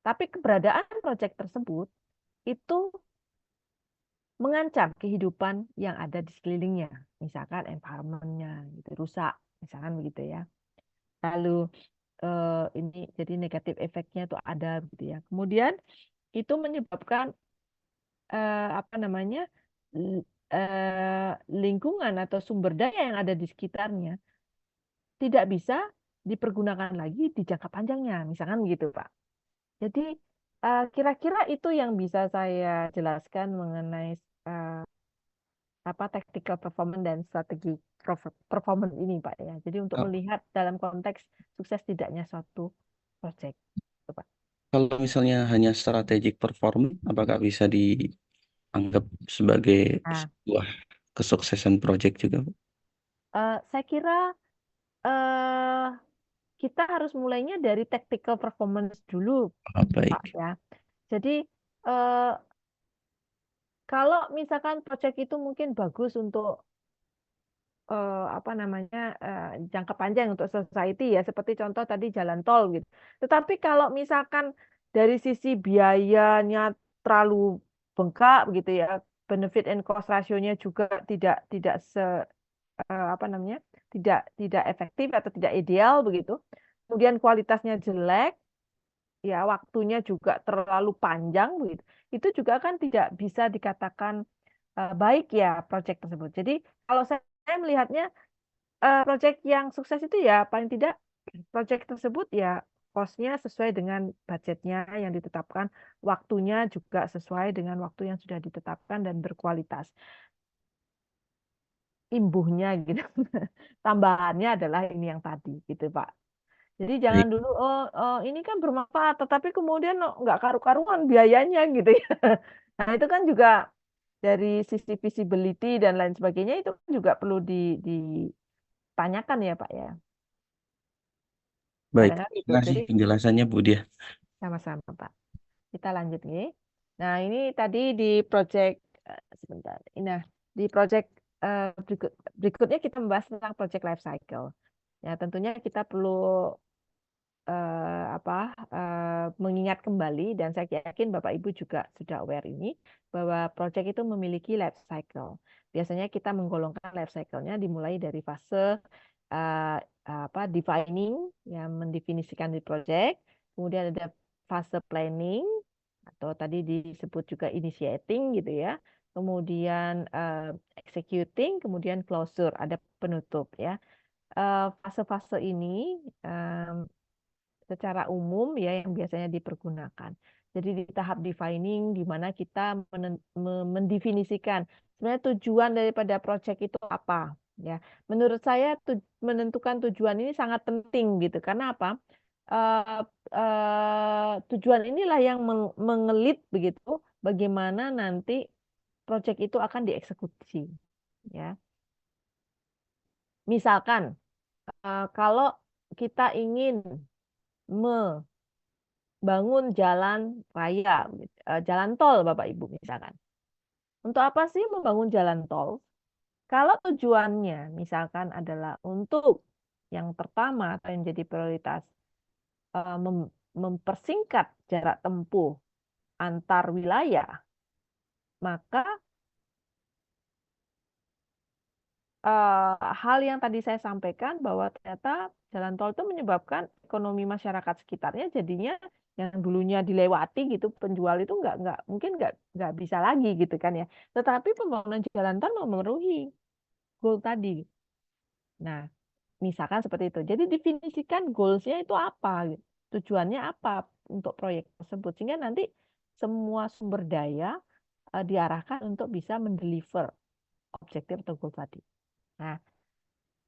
tapi keberadaan proyek tersebut itu mengancam kehidupan yang ada di sekelilingnya, misalkan environment-nya gitu rusak, misalkan begitu ya. Lalu ini jadi negatif efeknya itu ada gitu ya. Kemudian itu menyebabkan apa namanya lingkungan atau sumber daya yang ada di sekitarnya tidak bisa dipergunakan lagi di jangka panjangnya, misalkan begitu Pak. Jadi kira-kira itu yang bisa saya jelaskan mengenai apa tactical performance dan strategi performance ini Pak ya. Jadi untuk melihat dalam konteks sukses tidaknya suatu proyek. Pak. Kalau misalnya hanya strategic performance, apakah bisa dianggap sebagai sebuah kesuksesan proyek juga? Saya kira kita harus mulainya dari tactical performance dulu, Baik. Pak ya. Jadi kalau misalkan proyek itu mungkin bagus untuk apa namanya jangka panjang untuk society ya, seperti contoh tadi jalan tol gitu. Tetapi kalau misalkan dari sisi biayanya terlalu bengkak gitu ya, benefit and cost ratio-nya juga tidak apa namanya tidak efektif atau tidak ideal begitu. Kemudian kualitasnya jelek, ya waktunya juga terlalu panjang begitu. Itu juga kan tidak bisa dikatakan baik ya proyek tersebut. Jadi kalau saya melihatnya project yang sukses itu ya paling tidak project tersebut ya cost-nya sesuai dengan budgetnya yang ditetapkan, waktunya juga sesuai dengan waktu yang sudah ditetapkan dan berkualitas. Imbuhnya gitu. Tambahannya adalah ini yang tadi gitu Pak. Jadi jangan Baik. dulu ini kan bermanfaat tetapi kemudian nggak karu-karuan biayanya gitu ya. Nah itu kan juga dari sisi visibility dan lain sebagainya itu juga perlu ditanyakan ya Pak ya. Baik, Kadang-kadang terima gitu. kasih Jadi penjelasannya Bu Dia. sama-sama Pak. Kita lanjut nih. Nah ini tadi di project sebentar. Nah di project berikutnya kita membahas tentang project life cycle. Ya tentunya kita perlu mengingat kembali dan saya yakin Bapak Ibu juga sudah aware ini bahwa proyek itu memiliki life cycle. Biasanya kita menggolongkan life cycle-nya dimulai dari fase defining yang mendefinisikan di proyek, kemudian ada fase planning atau tadi disebut juga initiating gitu ya. Kemudian executing, kemudian closure, ada penutup ya. Fase-fase ini secara umum ya yang biasanya dipergunakan. Jadi di tahap defining di mana kita mendefinisikan sebenarnya tujuan daripada proyek itu apa ya. Menurut saya menentukan tujuan ini sangat penting gitu. Karena apa? Tujuan inilah yang mengelit begitu bagaimana nanti proyek itu akan dieksekusi ya. Misalkan kalau kita ingin bangun jalan raya, jalan tol Bapak Ibu misalkan. Untuk apa sih membangun jalan tol? Kalau tujuannya misalkan adalah untuk yang pertama atau yang jadi prioritas mempersingkat jarak tempuh antar wilayah, maka hal yang tadi saya sampaikan bahwa ternyata jalan tol itu menyebabkan ekonomi masyarakat sekitarnya jadinya yang dulunya dilewati gitu penjual itu nggak mungkin nggak bisa lagi gitu kan ya. Tetapi pembangunan jalan tol memenuhi goal tadi. Nah, misalkan seperti itu. Jadi definisikan goals-nya itu apa, gitu. Tujuannya apa untuk proyek tersebut sehingga nanti semua sumber daya diarahkan untuk bisa mendeliver objektif atau goal tadi. Nah,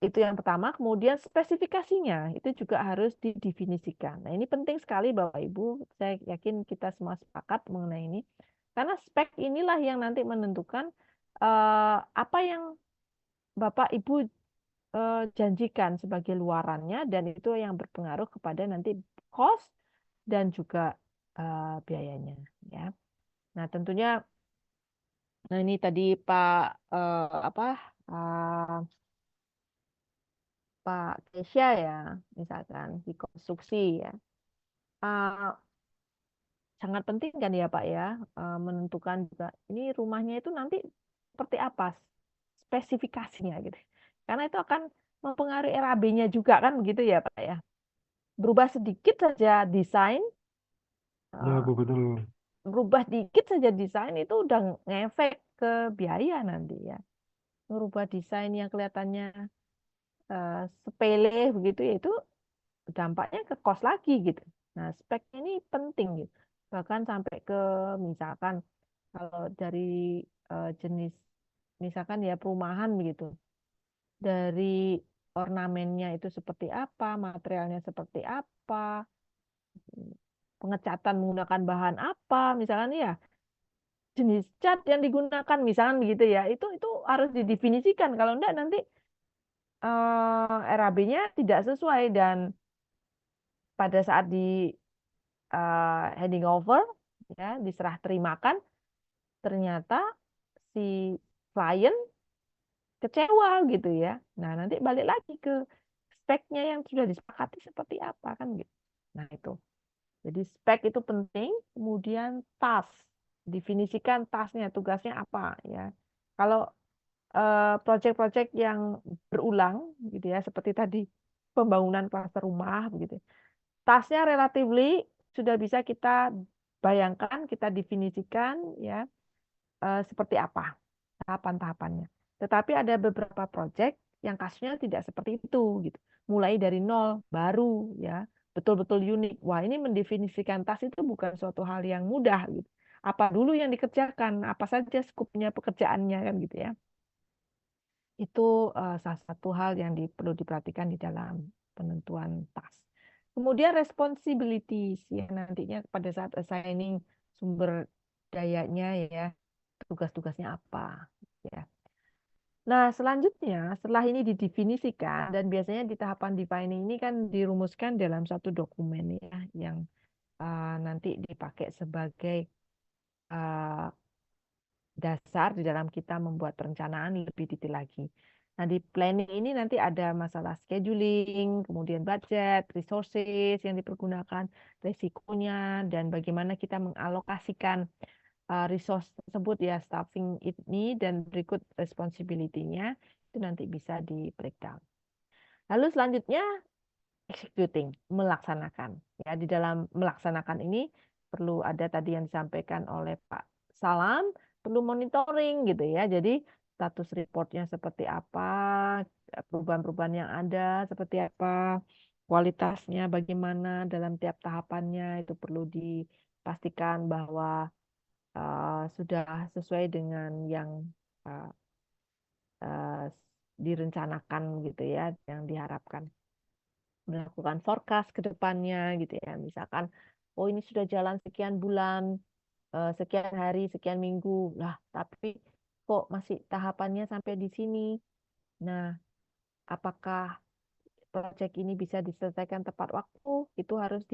itu yang pertama, kemudian spesifikasinya itu juga harus didefinisikan. Nah, ini penting sekali Bapak Ibu, saya yakin kita semua sepakat mengenai ini. Karena spek inilah yang nanti menentukan apa yang Bapak Ibu janjikan sebagai luarannya dan itu yang berpengaruh kepada nanti cost dan juga biayanya ya. Nah, tentunya nah ini tadi Pak Kesha ya, misalkan di konstruksi ya, uh, sangat penting kan ya Pak ya, menentukan juga ini rumahnya itu nanti seperti apa spesifikasinya gitu, karena itu akan mempengaruhi RAB-nya juga kan begitu ya Pak ya. Berubah sedikit saja desain, Ya, uh, Bu, betul. berubah dikit saja desain itu udah ngefek ke biaya nanti ya. Merubah desain yang kelihatannya sepele begitu ya itu dampaknya ke cost lagi gitu. Nah, spek ini penting gitu. Bahkan sampai ke misalkan kalau dari jenis misalkan ya perumahan begitu. Dari ornamennya itu seperti apa, materialnya seperti apa, pengecatan menggunakan bahan apa, misalkan ya jenis cat yang digunakan misalkan begitu ya. Itu harus didefinisikan kalau enggak nanti RAB-nya tidak sesuai dan pada saat di handing over ya diserah terimakan ternyata si klien kecewa gitu ya. Nah, nanti balik lagi ke speknya yang sudah disepakati seperti apa kan gitu. Nah, itu. Jadi spek itu penting, kemudian task. Definisikan tasknya, tugasnya apa ya. Kalau proyek-proyek yang berulang gitu ya seperti tadi pembangunan klaster rumah begitu. Tasnya relatively sudah bisa kita bayangkan, kita definisikan ya seperti apa tahapan-tahapannya. Tetapi ada beberapa proyek yang kasusnya tidak seperti itu gitu. Mulai dari nol baru ya, betul-betul unik. Wah, ini mendefinisikan tas itu bukan suatu hal yang mudah gitu. Apa dulu yang dikerjakan, apa saja skupnya pekerjaannya kan gitu ya. Itu salah satu hal yang perlu diperhatikan di dalam penentuan task. Kemudian responsibilities yang nantinya pada saat assigning sumber dayanya ya, tugas-tugasnya apa ya. Nah, selanjutnya setelah ini didefinisikan dan biasanya di tahapan defining ini kan dirumuskan dalam satu dokumen ya yang nanti dipakai sebagai dasar di dalam kita membuat perencanaan lebih detail lagi. Nah, di planning ini nanti ada masalah scheduling, kemudian budget, resources yang dipergunakan, resikonya, dan bagaimana kita mengalokasikan resource tersebut ya, staffing ini, dan berikut responsibility-nya, itu nanti bisa di breakdown. Lalu selanjutnya, executing, melaksanakan. Ya, di dalam melaksanakan ini perlu ada tadi yang disampaikan oleh Pak Salam, perlu monitoring gitu ya. Jadi status reportnya seperti apa, perubahan-perubahan yang ada seperti apa, kualitasnya bagaimana dalam tiap tahapannya itu perlu dipastikan bahwa sudah sesuai dengan yang uh, uh, direncanakan gitu ya, yang diharapkan. Melakukan forecast ke depannya gitu ya. Misalkan, oh ini sudah jalan sekian bulan, sekian hari, sekian minggu. Lah, tapi kok masih tahapannya sampai di sini. Nah, apakah proyek ini bisa diselesaikan tepat waktu? Itu harus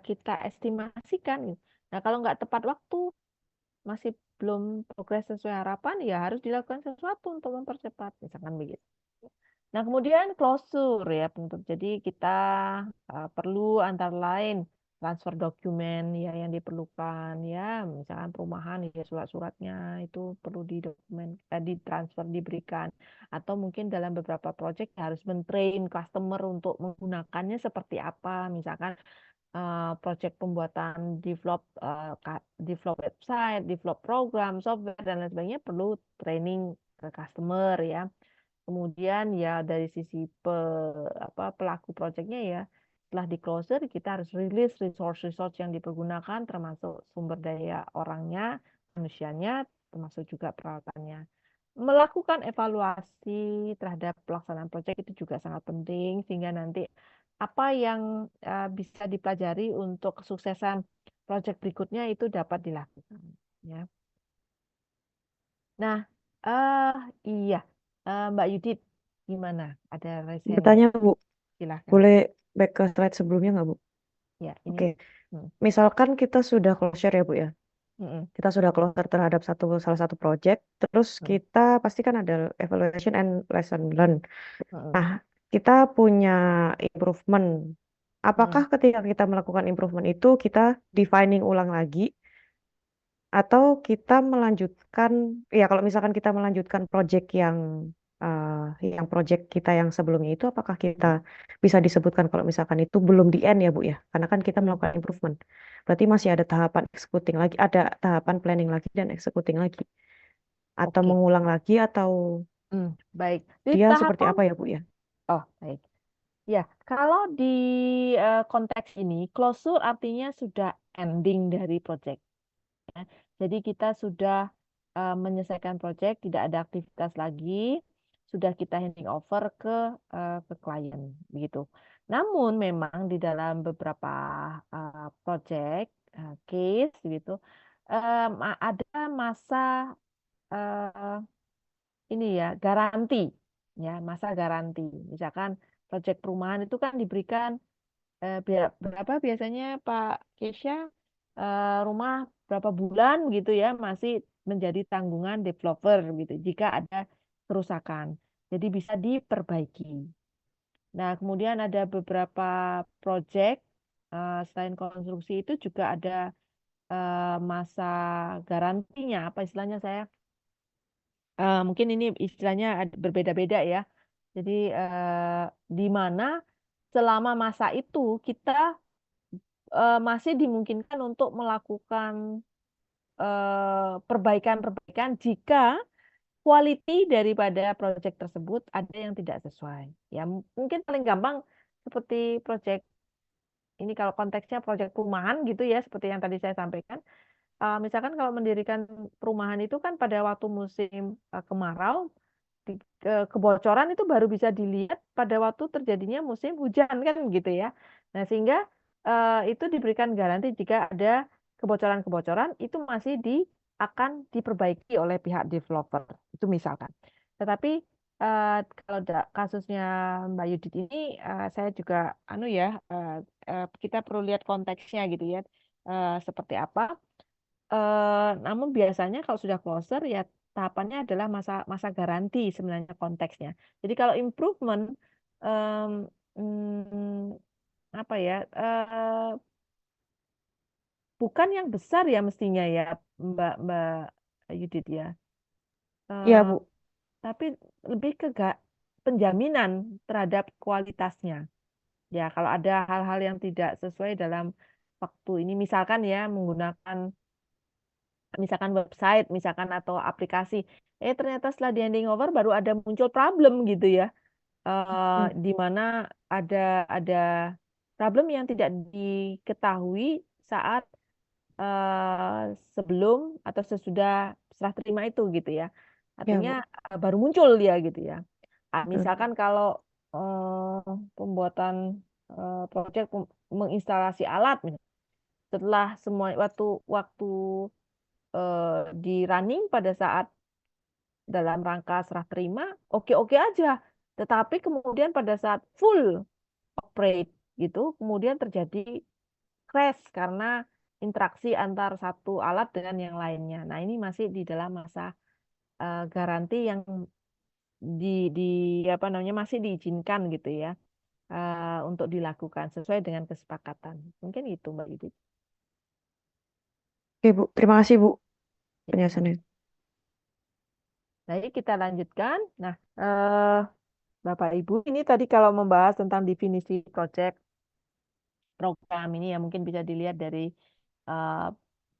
kita estimasikan. Gitu. Nah, kalau nggak tepat waktu, masih belum progres sesuai harapan, ya harus dilakukan sesuatu untuk mempercepat. Misalkan begitu. Nah, kemudian closure ya penutup. Jadi kita perlu antara lain transfer dokumen ya yang diperlukan ya, misalkan perumahan ya surat-suratnya itu perlu ditransfer diberikan, atau mungkin dalam beberapa proyek harus mentrain customer untuk menggunakannya seperti apa, misalkan proyek pembuatan develop website, develop program, software dan lain sebagainya perlu training ke customer ya. Kemudian ya dari sisi pelaku proyeknya ya, setelah di closure kita harus rilis resource yang dipergunakan termasuk sumber daya orangnya, manusianya, termasuk juga peralatannya. Melakukan evaluasi terhadap pelaksanaan proyek itu juga sangat penting sehingga nanti apa yang bisa dipelajari untuk kesuksesan proyek berikutnya itu dapat dilakukan ya. Nah, iya. Mbak Yudit, gimana? Ada raise hand? Bertanya, Bu, Silahkan. boleh back ke slide sebelumnya nggak, Bu? Ya, ini. Oke, misalkan kita sudah closure ya, Bu ya. Kita sudah closure terhadap salah satu project, terus kita pasti kan ada evaluation and lesson learn. Nah, kita punya improvement. Apakah ketika kita melakukan improvement itu kita defining ulang lagi, atau kita melanjutkan, ya kalau misalkan kita melanjutkan project yang project kita yang sebelumnya itu, apakah kita bisa disebutkan kalau misalkan itu belum di end ya, Bu ya? Karena kan kita melakukan improvement. Berarti masih ada tahapan executing lagi, ada tahapan planning lagi dan executing lagi. Atau Oke. mengulang lagi, atau Baik. Di dia seperti tahapan, apa ya, Bu ya? oh baik. Ya, kalau di konteks ini, closure artinya sudah ending dari project. Ya. Jadi kita sudah menyelesaikan project, tidak ada aktivitas lagi, sudah kita handing over ke klien, begitu. Namun memang di dalam beberapa project case, gitu, ada masa ini ya garansi, ya masa garansi. Misalkan project perumahan itu kan diberikan berapa biasanya Pak Kesha, rumah berapa bulan gitu ya masih menjadi tanggungan developer gitu jika ada kerusakan. Jadi bisa diperbaiki. Nah, kemudian ada beberapa project selain konstruksi itu juga ada masa garansinya. Apa istilahnya saya? Mungkin ini istilahnya berbeda-beda ya. Jadi di mana selama masa itu kita masih dimungkinkan untuk melakukan perbaikan-perbaikan jika quality daripada project tersebut ada yang tidak sesuai. Ya, mungkin paling gampang seperti project ini kalau konteksnya project perumahan gitu ya, seperti yang tadi saya sampaikan. Misalkan kalau mendirikan perumahan itu kan pada waktu musim kemarau, kebocoran itu baru bisa dilihat pada waktu terjadinya musim hujan kan gitu ya. Nah, sehingga itu diberikan garansi jika ada kebocoran-kebocoran itu masih akan diperbaiki oleh pihak developer. Itu misalkan. Tetapi kalau kasusnya Mbak Yudit ini saya juga kita perlu lihat konteksnya gitu ya. Seperti apa. Namun biasanya kalau sudah closer ya tahapannya adalah masa garansi sebenarnya konteksnya. Jadi kalau improvement em, apa ya bukan yang besar ya mestinya ya Mbak Yudit ya. Iya, Eh, Bu. tapi lebih ke penjaminan terhadap kualitasnya. Ya kalau ada hal-hal yang tidak sesuai dalam waktu ini misalkan ya menggunakan misalkan website, misalkan atau aplikasi, ternyata setelah di handing over baru ada muncul problem gitu ya, di mana ada problem yang tidak diketahui saat sebelum atau sesudah serah terima itu gitu ya, Ya, artinya Bu. baru muncul dia gitu ya. Mm. Misalkan kalau pembuatan project menginstalasi alat, setelah semua waktu di running pada saat dalam rangka serah terima, oke-oke aja. Tetapi kemudian pada saat full operate gitu, kemudian terjadi crash karena interaksi antar satu alat dengan yang lainnya. Nah, ini masih di dalam masa garansi yang di apa namanya masih diizinkan gitu ya untuk dilakukan sesuai dengan kesepakatan. Mungkin itu Mbak Yudit. Oke, Bu. Terima kasih, Bu, Ya. penjelasannya. Nah, ini kita lanjutkan. Nah, Bapak Ibu, ini tadi kalau membahas tentang definisi project program ini ya mungkin bisa dilihat dari uh,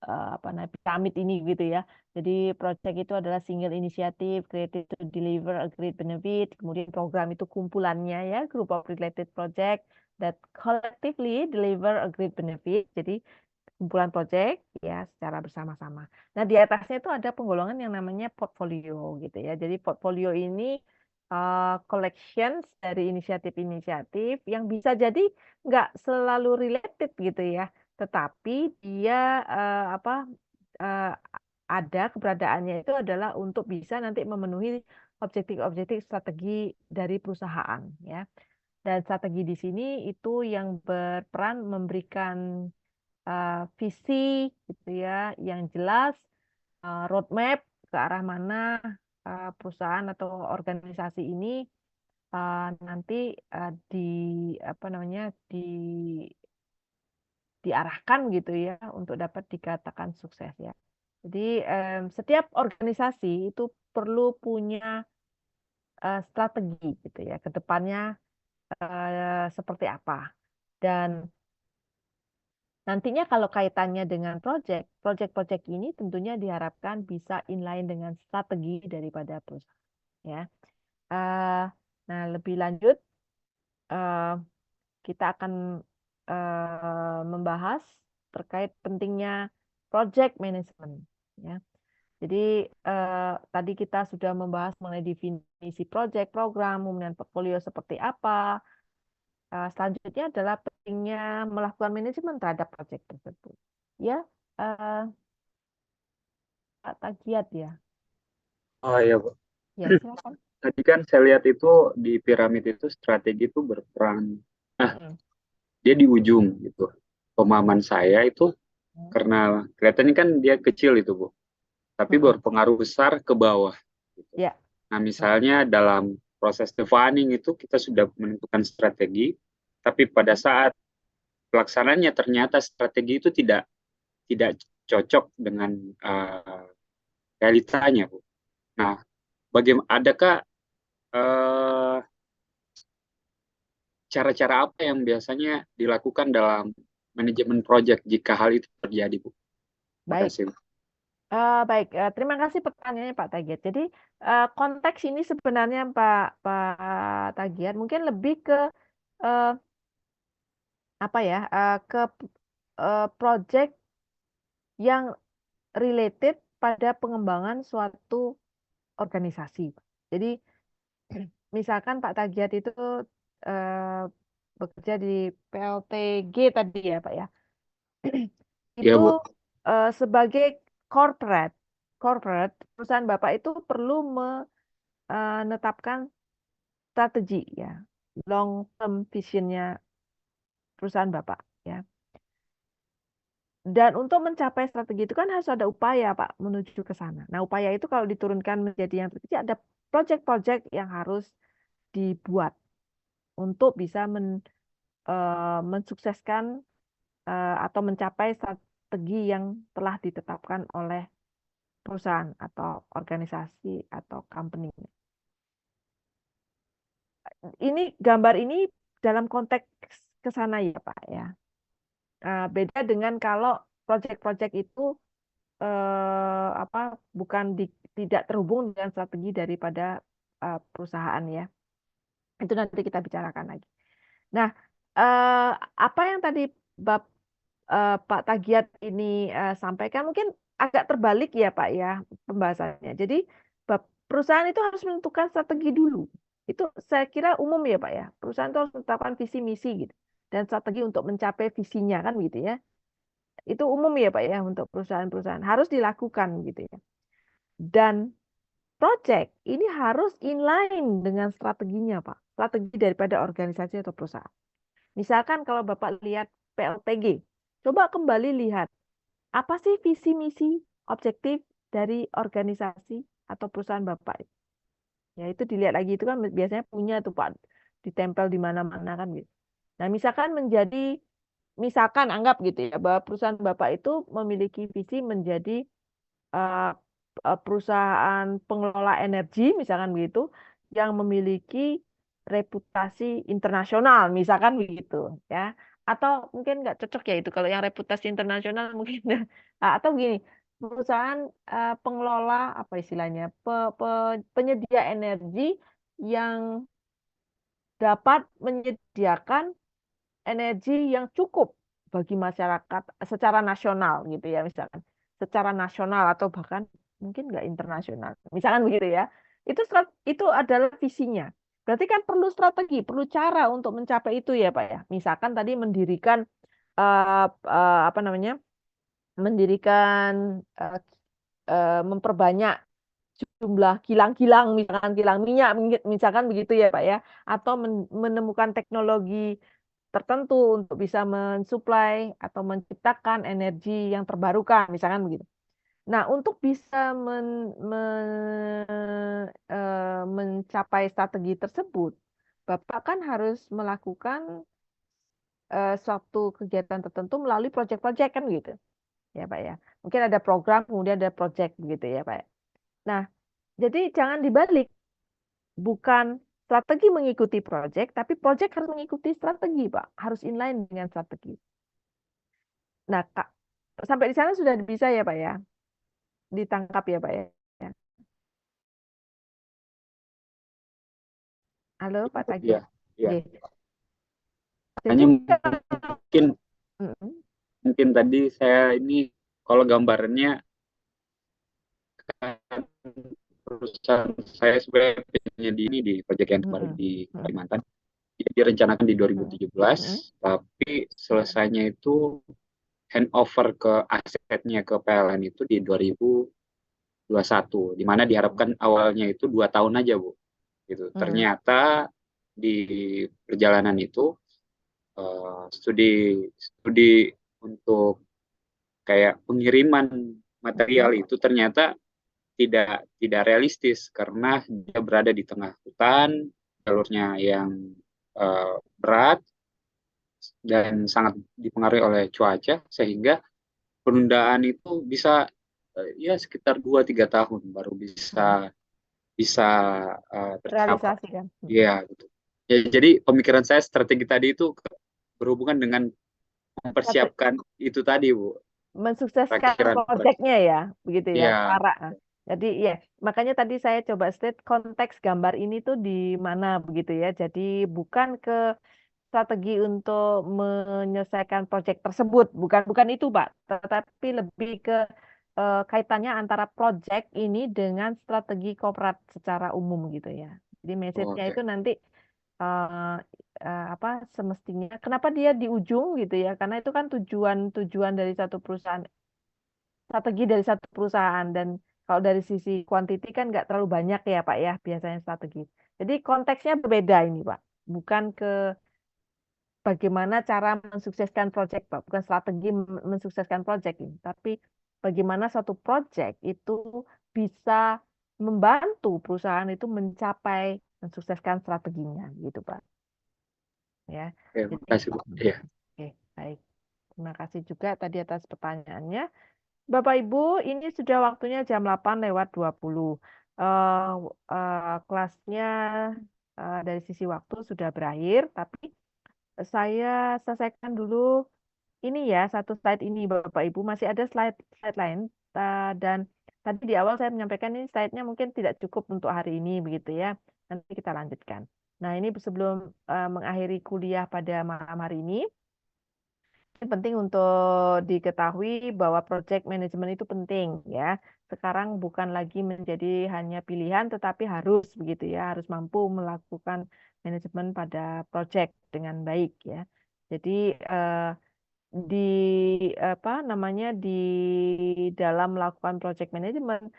apa namanya piramid ini gitu ya. Jadi project itu adalah single initiative created to deliver a great benefit. Kemudian program itu kumpulannya ya, group of related project that collectively deliver a great benefit. Jadi kumpulan project ya secara bersama-sama. Nah, di atasnya itu ada penggolongan yang namanya portfolio gitu ya. Jadi portfolio ini collections dari inisiatif-inisiatif yang bisa jadi nggak selalu related gitu ya, tetapi dia eh, ada keberadaannya itu adalah untuk bisa nanti memenuhi objektif-objektif strategi dari perusahaan ya. Dan strategi di sini itu yang berperan memberikan visi gitu ya yang jelas, roadmap ke arah mana perusahaan atau organisasi ini nanti di apa namanya diarahkan gitu ya untuk dapat dikatakan sukses ya. Jadi setiap organisasi itu perlu punya strategi gitu ya ke depannya seperti apa. Dan nantinya kalau kaitannya dengan project ini tentunya diharapkan bisa inline dengan strategi daripada perusahaan ya. Eh, nah, lebih lanjut eh, kita akan membahas terkait pentingnya project management ya. Jadi tadi kita sudah membahas mengenai definisi project, program, kemudian portfolio seperti apa. Selanjutnya adalah pentingnya melakukan manajemen terhadap project tersebut. Ya, eh, Pak Tagiat ya. Oh iya, Bu. Ya, silakan. Tadi kan saya lihat itu di piramid itu strategi itu berperan. Nah, dia di ujung gitu. Pemahaman saya itu karena kelihatannya kan dia kecil itu, Bu. Tapi berpengaruh besar ke bawah. Gitu. Ya. Nah, misalnya dalam proses defining itu kita sudah menentukan strategi, tapi pada saat pelaksanaannya ternyata strategi itu tidak cocok dengan realitanya, Bu. Nah, adakah cara-cara apa yang biasanya dilakukan dalam manajemen project jika hal itu terjadi, Bu? Terima Baik. kasih. Baik, terima kasih pertanyaannya Pak Tagiat. Jadi konteks ini sebenarnya Pak Tagiat mungkin lebih ke eh, apa ya, ke project yang related pada pengembangan suatu organisasi. Jadi misalkan Pak Tagiat itu eh, bekerja di PLTG tadi ya Pak ya. Iya, Itu Bu. sebagai corporate perusahaan Bapak itu perlu menetapkan strategi ya, long term visionnya perusahaan Bapak ya. Dan untuk mencapai strategi itu kan harus ada upaya Pak menuju ke sana. Nah, upaya itu kalau diturunkan menjadi yang terkecil ada project-project yang harus dibuat untuk bisa mensukseskan atau mencapai strategi yang telah ditetapkan oleh perusahaan atau organisasi atau company. Ini gambar ini dalam konteks ke sana ya Pak ya. Beda dengan kalau proyek-proyek itu bukan tidak terhubung dengan strategi daripada perusahaan ya. Itu nanti kita bicarakan lagi. Nah, apa yang tadi Pak Tagiat ini sampaikan mungkin agak terbalik ya Pak ya pembahasannya. Jadi perusahaan itu harus menentukan strategi dulu. Itu saya kira umum ya Pak ya. Perusahaan itu harus menetapkan visi misi gitu dan strategi untuk mencapai visinya kan gitu ya. Itu umum ya Pak ya untuk perusahaan-perusahaan harus dilakukan gitu ya. Dan project ini harus inline dengan strateginya Pak. Strategi daripada organisasi atau perusahaan. Misalkan kalau Bapak lihat PLTG, coba kembali lihat apa sih visi misi objektif dari organisasi atau perusahaan Bapak. Ya itu dilihat lagi itu kan biasanya punya tuh Pak ditempel di mana-mana kan gitu. Nah, misalkan anggap gitu ya bahwa perusahaan Bapak itu memiliki visi menjadi uh, perusahaan pengelola energi misalkan begitu yang memiliki reputasi internasional misalkan begitu ya, atau mungkin nggak cocok ya itu kalau yang reputasi internasional mungkin atau begini perusahaan pengelola apa istilahnya penyedia energi yang dapat menyediakan energi yang cukup bagi masyarakat secara nasional gitu ya misalkan secara nasional atau bahkan mungkin nggak internasional misalkan begitu ya itu adalah visinya berarti kan perlu strategi perlu cara untuk mencapai itu ya Pak ya misalkan tadi mendirikan apa namanya mendirikan memperbanyak jumlah kilang-kilang misalkan kilang minyak misalkan begitu ya Pak ya atau menemukan teknologi tertentu untuk bisa mensuplai atau menciptakan energi yang terbarukan, misalkan begitu. Nah, untuk bisa mencapai strategi tersebut, Bapak kan harus melakukan suatu kegiatan tertentu melalui proyek-proyek kan gitu, ya Pak ya. Mungkin ada program, kemudian ada proyek begitu ya Pak. Nah, jadi jangan dibalik, bukan strategi mengikuti proyek, tapi proyek harus mengikuti strategi, Pak. Harus inline dengan strategi. Nah, Kak, sampai di sana sudah bisa ya, Pak ya? Ditangkap ya, Pak ya? Halo, Pak Tagi. Iya, iya. Oke. Hanya Jadi, mungkin tadi saya ini kalau gambarannya perusahaan saya sebenarnya penyedia ini di proyek yang kemarin di Kalimantan. Jadi direncanakan di 2017, tapi selesainya itu handover ke asetnya ke PLN itu di 2021, di mana diharapkan awalnya itu 2 tahun aja, Bu. Gitu. Ternyata di perjalanan itu studi untuk kayak pengiriman material itu ternyata tidak realistis karena dia berada di tengah hutan, jalurnya yang berat dan sangat dipengaruhi oleh cuaca sehingga penundaan itu bisa ya sekitar 2-3 tahun baru bisa tercapai. realisasikan. Iya, gitu. Ya, jadi pemikiran saya strategi tadi itu berhubungan dengan mempersiapkan itu tadi, Bu. mensukseskan Perakhiran proyek. proyeknya ya, begitu ya, Iya, cara. Jadi ya, makanya tadi saya coba state konteks gambar ini tuh di mana begitu ya. Jadi bukan ke strategi untuk menyelesaikan proyek tersebut, bukan itu, Pak, tetapi lebih ke kaitannya antara proyek ini dengan strategi korporat secara umum gitu ya. Jadi message-nya oke. itu nanti eh, apa semestinya kenapa dia di ujung gitu ya? Karena itu kan tujuan dari satu perusahaan, strategi dari satu perusahaan, dan kalau dari sisi quantity kan nggak terlalu banyak ya Pak ya biasanya strategi. Jadi konteksnya berbeda ini Pak, bukan ke bagaimana cara mensukseskan proyek Pak, bukan strategi mensukseskan proyek ini, tapi bagaimana suatu proyek itu bisa membantu perusahaan itu mencapai mensukseskan strateginya gitu Pak. Ya. Oke, Jadi makasih Bu. Iya. oke, baik. Terima kasih juga tadi atas pertanyaannya. Bapak Ibu, ini sudah waktunya jam 8:20. Eh, kelasnya dari sisi waktu sudah berakhir, tapi saya selesaikan dulu ini ya, satu slide ini Bapak Ibu. Masih ada slide lain, dan tadi di awal saya menyampaikan ini slide-nya mungkin tidak cukup untuk hari ini begitu ya. Nanti kita lanjutkan. Nah, ini sebelum mengakhiri kuliah pada malam hari ini penting untuk diketahui bahwa project management itu penting ya. Sekarang bukan lagi menjadi hanya pilihan tetapi harus begitu ya, harus mampu melakukan manajemen pada project dengan baik ya. Jadi di apa namanya di dalam melakukan project management,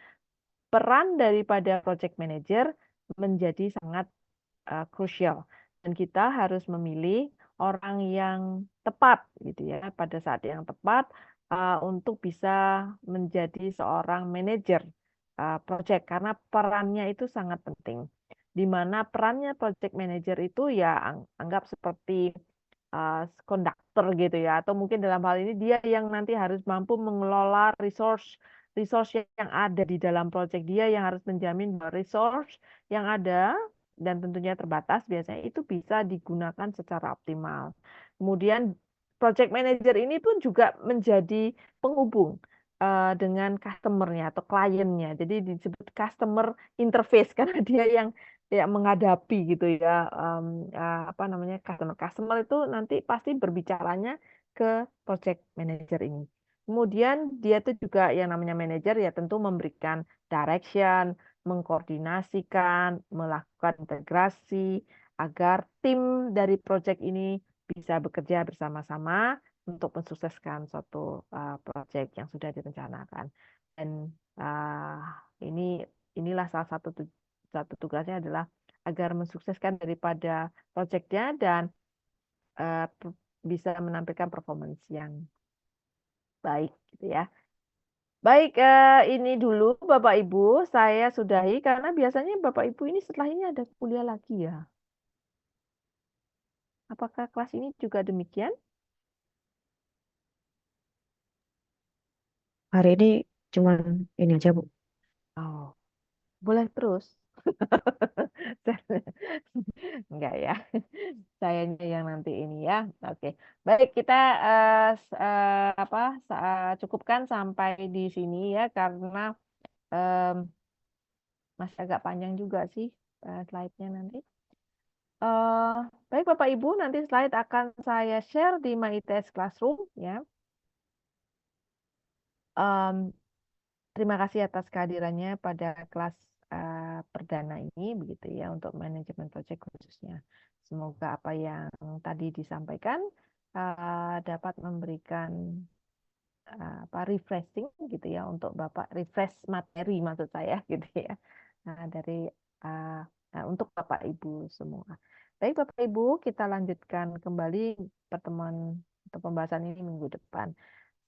peran daripada project manager menjadi sangat krusial, dan kita harus memilih orang yang tepat gitu ya pada saat yang tepat untuk bisa menjadi seorang manajer project, karena perannya itu sangat penting, di mana perannya project manager itu ya anggap seperti konduktor gitu ya, atau mungkin dalam hal ini dia yang nanti harus mampu mengelola resource yang ada di dalam project, dia yang harus menjamin bahwa resource yang ada dan tentunya terbatas biasanya itu bisa digunakan secara optimal. Kemudian project manager ini pun juga menjadi penghubung dengan customer-nya atau kliennya. Jadi disebut customer interface karena dia yang menghadapi gitu ya apa namanya customer itu nanti pasti berbicaranya ke project manager ini. Kemudian dia tuh juga yang namanya manajer ya tentu memberikan direction, mengkoordinasikan, melakukan integrasi agar tim dari proyek ini bisa bekerja bersama-sama untuk mensukseskan suatu proyek yang sudah direncanakan. Dan inilah salah satu tugasnya adalah agar mensukseskan daripada proyeknya dan bisa menampilkan performance yang baik gitu ya. Baik, ini dulu Bapak Ibu, saya sudahi karena biasanya Bapak Ibu ini setelah ini ada kuliah lagi ya. Apakah kelas ini juga demikian? Hari ini cuman ini aja, Bu. Oh, boleh terus. Enggak ya. Sayanya yang nanti ini ya. Oke. Baik, kita apa cukupkan sampai di sini ya karena em, masih agak panjang juga sih slide-nya nanti. Baik Bapak Ibu, nanti slide akan saya share di MyITS Classroom ya. Terima kasih atas kehadirannya pada kelas perdana ini begitu ya untuk manajemen project khususnya. Semoga apa yang tadi disampaikan dapat memberikan apa refreshing gitu ya untuk Bapak, refresh materi maksud saya gitu ya. Dari untuk Bapak Ibu semua. Baik Bapak Ibu, kita lanjutkan kembali pertemuan atau pembahasan ini minggu depan.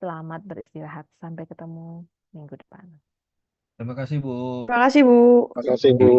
Selamat beristirahat. Sampai ketemu minggu depan. Terima kasih, Bu. Terima kasih, Bu. Makasih Bu.